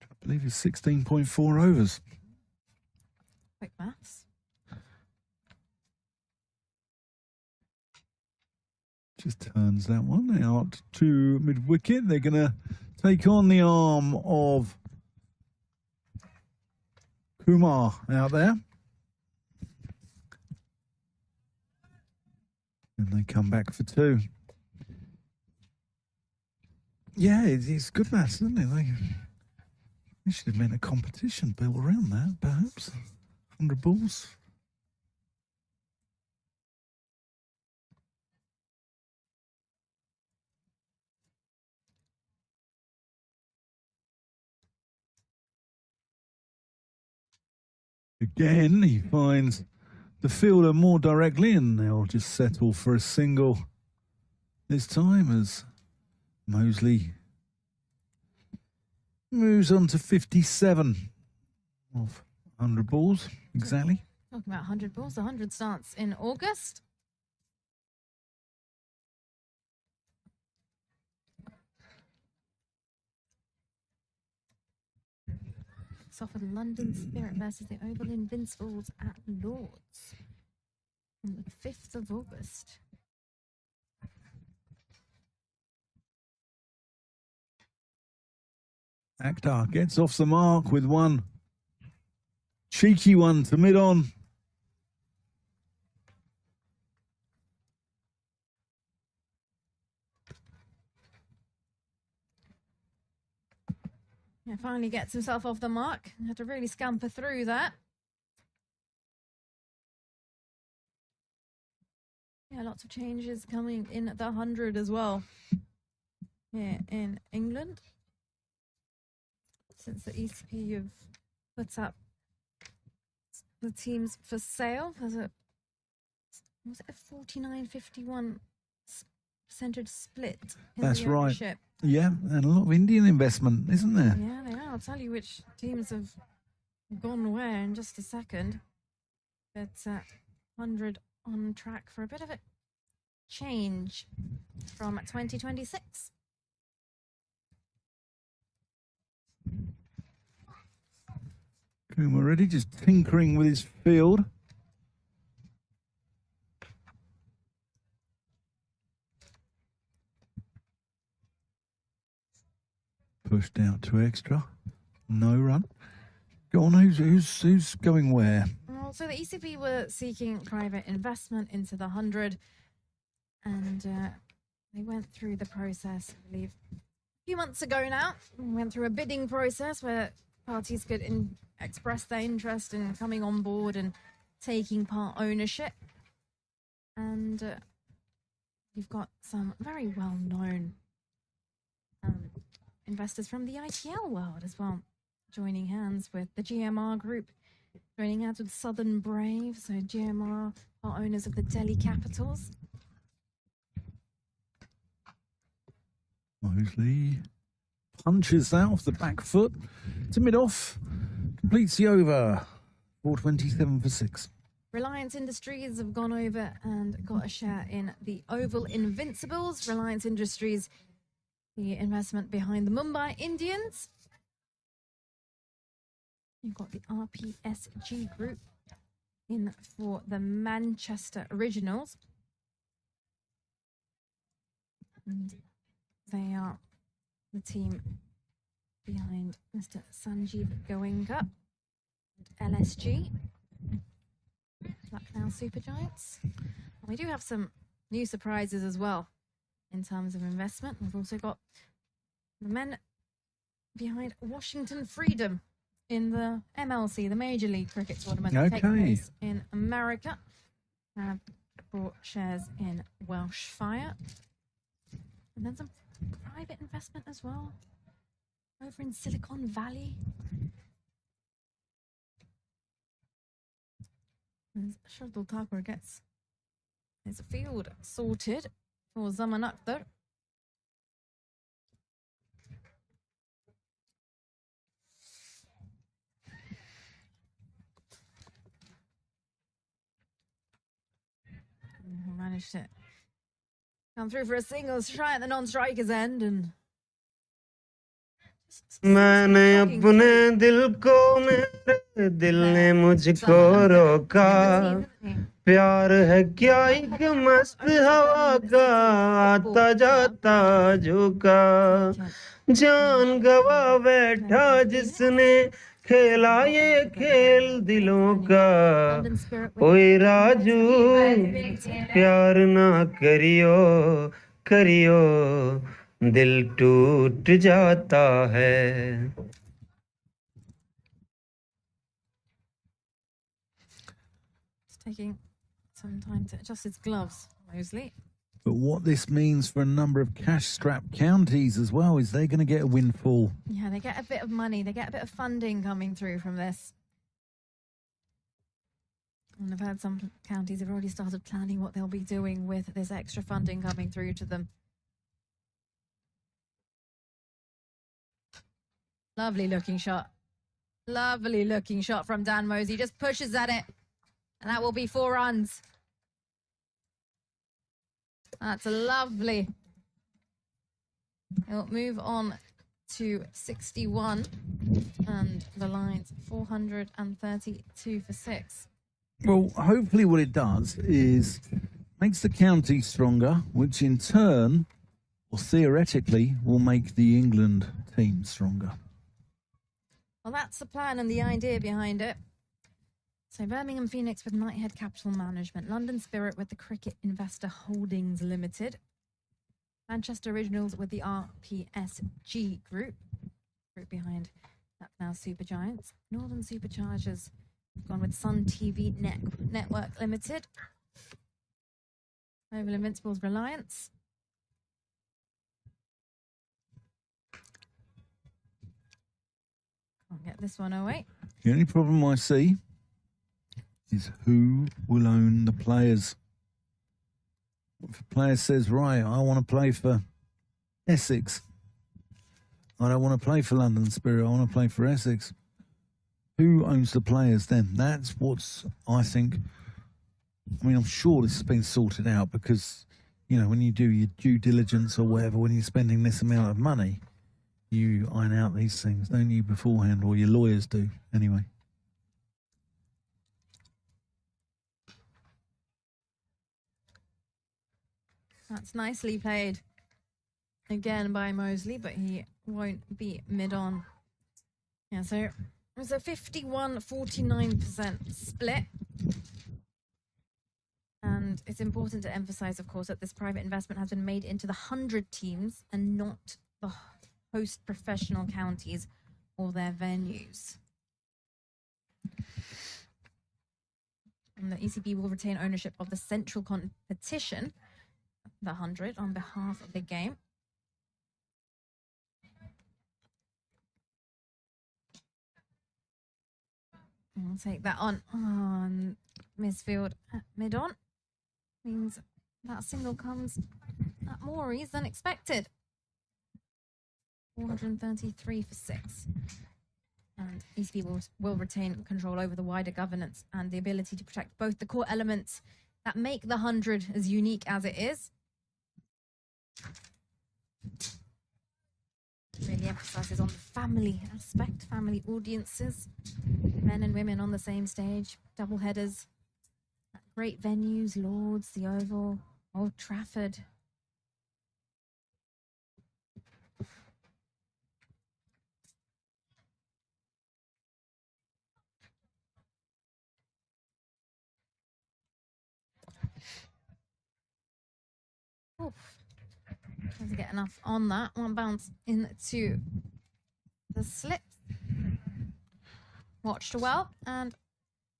I believe it's 16.4 overs. Quick maths. Just turns that one out to mid-wicket. They're going to take on the arm of Kumar out there. And they come back for 2. Yeah, it's good maths, isn't it? They should have made a competition built around that, perhaps. 100 balls. Again, he finds the fielder more directly, and they'll just settle for a single this time as Mosley moves on to 57 of 100 balls, exactly. Talking about 100 balls, 100 starts in August. It's off with London Spirit versus the Oval Invincibles at Lord's on the 5th of August. Akhtar gets off the mark with one cheeky one to mid-on. Yeah, finally gets himself off the mark. Had to really scamper through that. Yeah, lots of changes coming in at the 100 as well here in England. Since the ECP have put up the teams for sale, was it a 49-51 percentage split in That's the right. ownership? Yeah, and a lot of Indian investment, isn't there? Yeah, they are. I'll tell you which teams have gone where in just a second. But 100 on track for a bit of a change from 2026. Kumar already just tinkering with his field. Pushed out to extra. No run. Go on, who's going where? Well, so the ECB were seeking private investment into the 100, and they went through the process, I believe, a few months ago now. Went through a bidding process where parties could express their interest in coming on board and taking part ownership. And you've got some very well-known investors from the IPL world as well, joining hands with the GMR group Joining hands with Southern Brave, so GMR are owners of the Delhi Capitals. Mosley punches that off the back foot to mid-off. Completes the over. 427 for 6. Reliance Industries have gone over and got a share in the Oval Invincibles. Reliance Industries, the investment behind the Mumbai Indians. You've got the RPSG group in for the Manchester Originals. And they are the team behind Mr. Sanjeev Goenka and LSG. Lucknow Supergiants. And we do have some new surprises as well in terms of investment. We've also got the men behind Washington Freedom in the MLC, the Major League Cricket Tournament taking place in America. Have bought shares in Welsh Fire. And then some private investment as well over in Silicon Valley. As Shardul Thakur gets his field sorted for Zaman Akhtar. Managed to come through for a singles try at the non-striker's end and मैंने अपने दिल को मेरे दिल ने मुझको रोका प्यार है क्या एक मस्त हवा का आता जाता झुका जान गवा बैठा जिसने खेला ये खेल दिलों का ओए राजू प्यार ना करियो करियो दिल टूट जाता है It's taking some time to adjust his gloves, Mosley. But what this means for a number of cash-strapped counties as well is they're going to get a windfall. Yeah, they get a bit of money, they get a bit of funding coming through from this. And I've heard some counties have already started planning what they'll be doing with this extra funding coming through to them. Lovely looking shot. Lovely looking shot from Dan Mosey. Just pushes at it. And that will be 4 runs. That's lovely. He'll move on to 61. And the line's 432 for 6. Well, hopefully what it does is makes the county stronger, which in turn, or theoretically, will make the England team stronger. Well, that's the plan and the idea behind it. So Birmingham Phoenix with Knighthead Capital Management, London Spirit with the Cricket Investor Holdings Limited, Manchester Originals with the RPSG group behind Lucknow Supergiants, Northern Superchargers gone with Sun TV Network Limited, Oval Invincibles Reliance. Can't get this one away. The only problem I see is who will own the players. If a player says, right, I want to play for Essex. I don't want to play for London Spirit. I want to play for Essex. Who owns the players then? That's what's, I think, I mean, I'm sure this has been sorted out because, you know, when you do your due diligence or whatever, when you're spending this amount of money, you iron out these things, don't you, beforehand, or your lawyers do, anyway. That's nicely played again by Mosley, but he won't be mid-on. Yeah, so it's a 51-49% split. And it's important to emphasize, of course, that this private investment has been made into the 100 teams and not the host professional counties or their venues. And the ECB will retain ownership of the central competition, the 100, on behalf of the game. I'll take that on Misfield at mid-on. Means that single comes at more ease than expected. 433 for 6. And ECB will retain control over the wider governance and the ability to protect both the core elements that make the 100 as unique as it is. Really emphasizes on the family aspect, family audiences, men and women on the same stage, double headers, at great venues, Lords, the Oval, Old Trafford. Oof. Doesn't get enough on that. One bounce into the slip. Watched well, and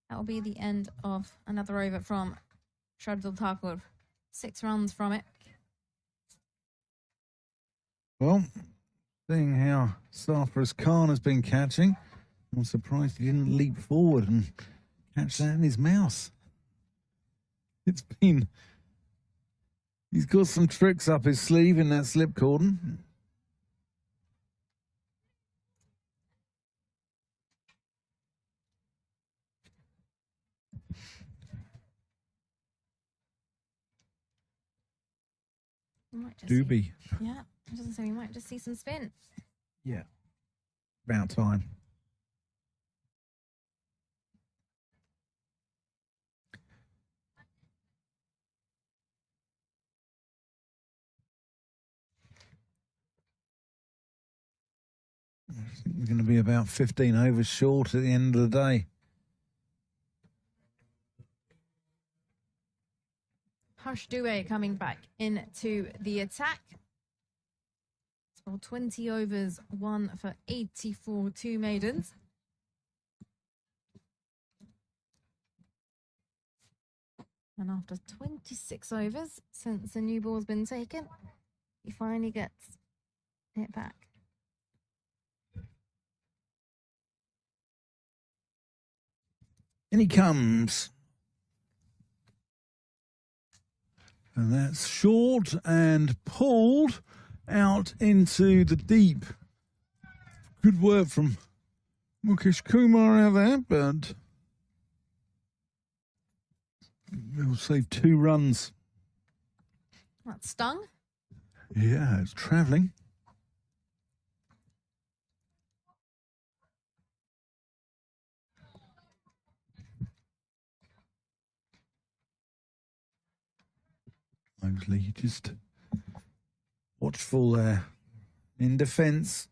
that will be the end of another over from Shardul Thakur. 6 runs from it. Well, seeing how Sarfaraz Khan has been catching, I'm surprised he didn't leap forward and catch that in his mouth. He's got some tricks up his sleeve in that slip cordon. Doobie. Yeah, I was going to say we might just see some spin. Yeah. About time. I think we're going to be about 15 overs short at the end of the day. Harsh Due coming back into the attack. So 20 overs, 1 for 84, 2 maidens. And after 26 overs since the new ball's been taken, he finally gets it back. In he comes. And that's short and pulled out into the deep. Good work from Mukesh Kumar out there, but we'll save 2 runs. That stung. Yeah, it's travelling. Mosley just watchful there in defence.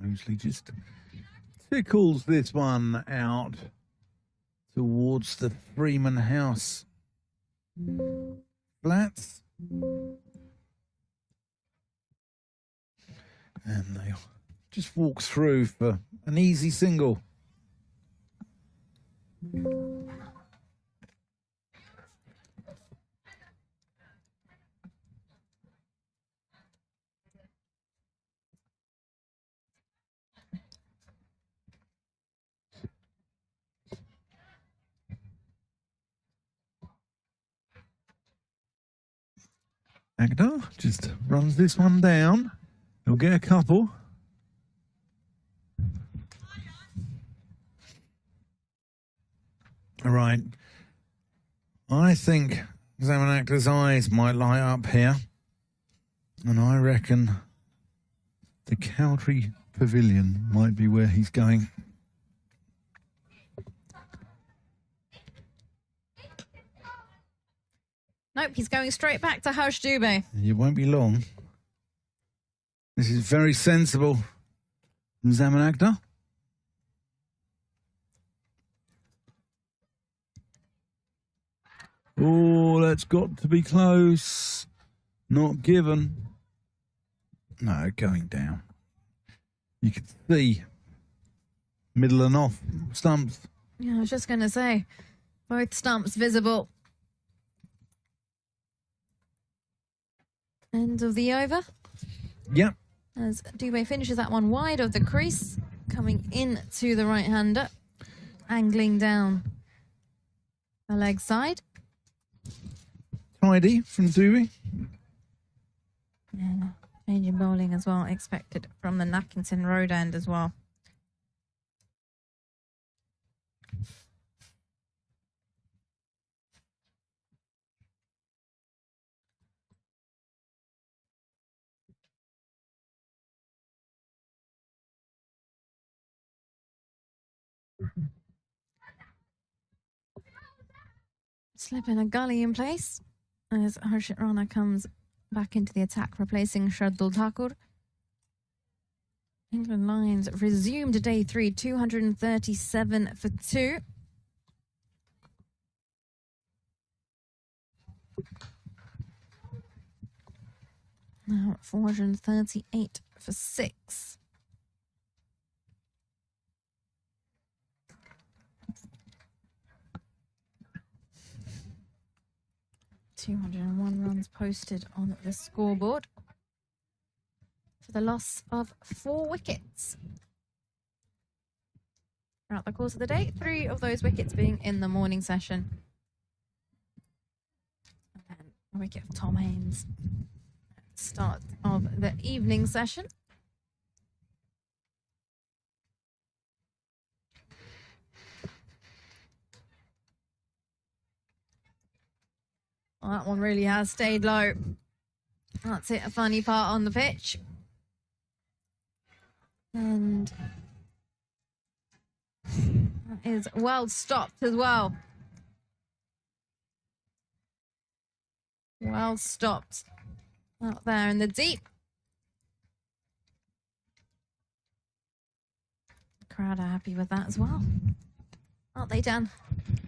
Mosley just tickles this one out towards the Freeman House flats. And they just walk through for an easy single. Agdar just runs this one down. He'll get a couple. All right. I think Zamanak's eyes might light up here. And I reckon the Cowdrey Pavilion might be where he's going. Nope, he's going straight back to Harsh Dubey. It won't be long. This is very sensible from Zamanakda. Oh, that's got to be close. Not given. No, going down. You can see middle and off stumps. Yeah, I was just going to say, both stumps visible. End of the over. Yep. As Dubé finishes that one wide of the crease, coming in to the right-hander, angling down the leg side. Tidy from Dewey. And change in bowling as well, expected from the Nackington Road end as well. Slipping a gully in place as Harshit Rana comes back into the attack, replacing Shardul Thakur. England Lions resumed day 3, 237 for 2. Now 438 for 6. $201 runs posted on the scoreboard for the loss of 4 wickets. Throughout the course of the day, 3 of those wickets being in the morning session. And then a wicket for Tom Haines at the start of the evening session. Well, that one really has stayed low. That's it, a funny part on the pitch. And that is well stopped as well. Well stopped out there in the deep. The crowd are happy with that as well. Aren't they, Dan?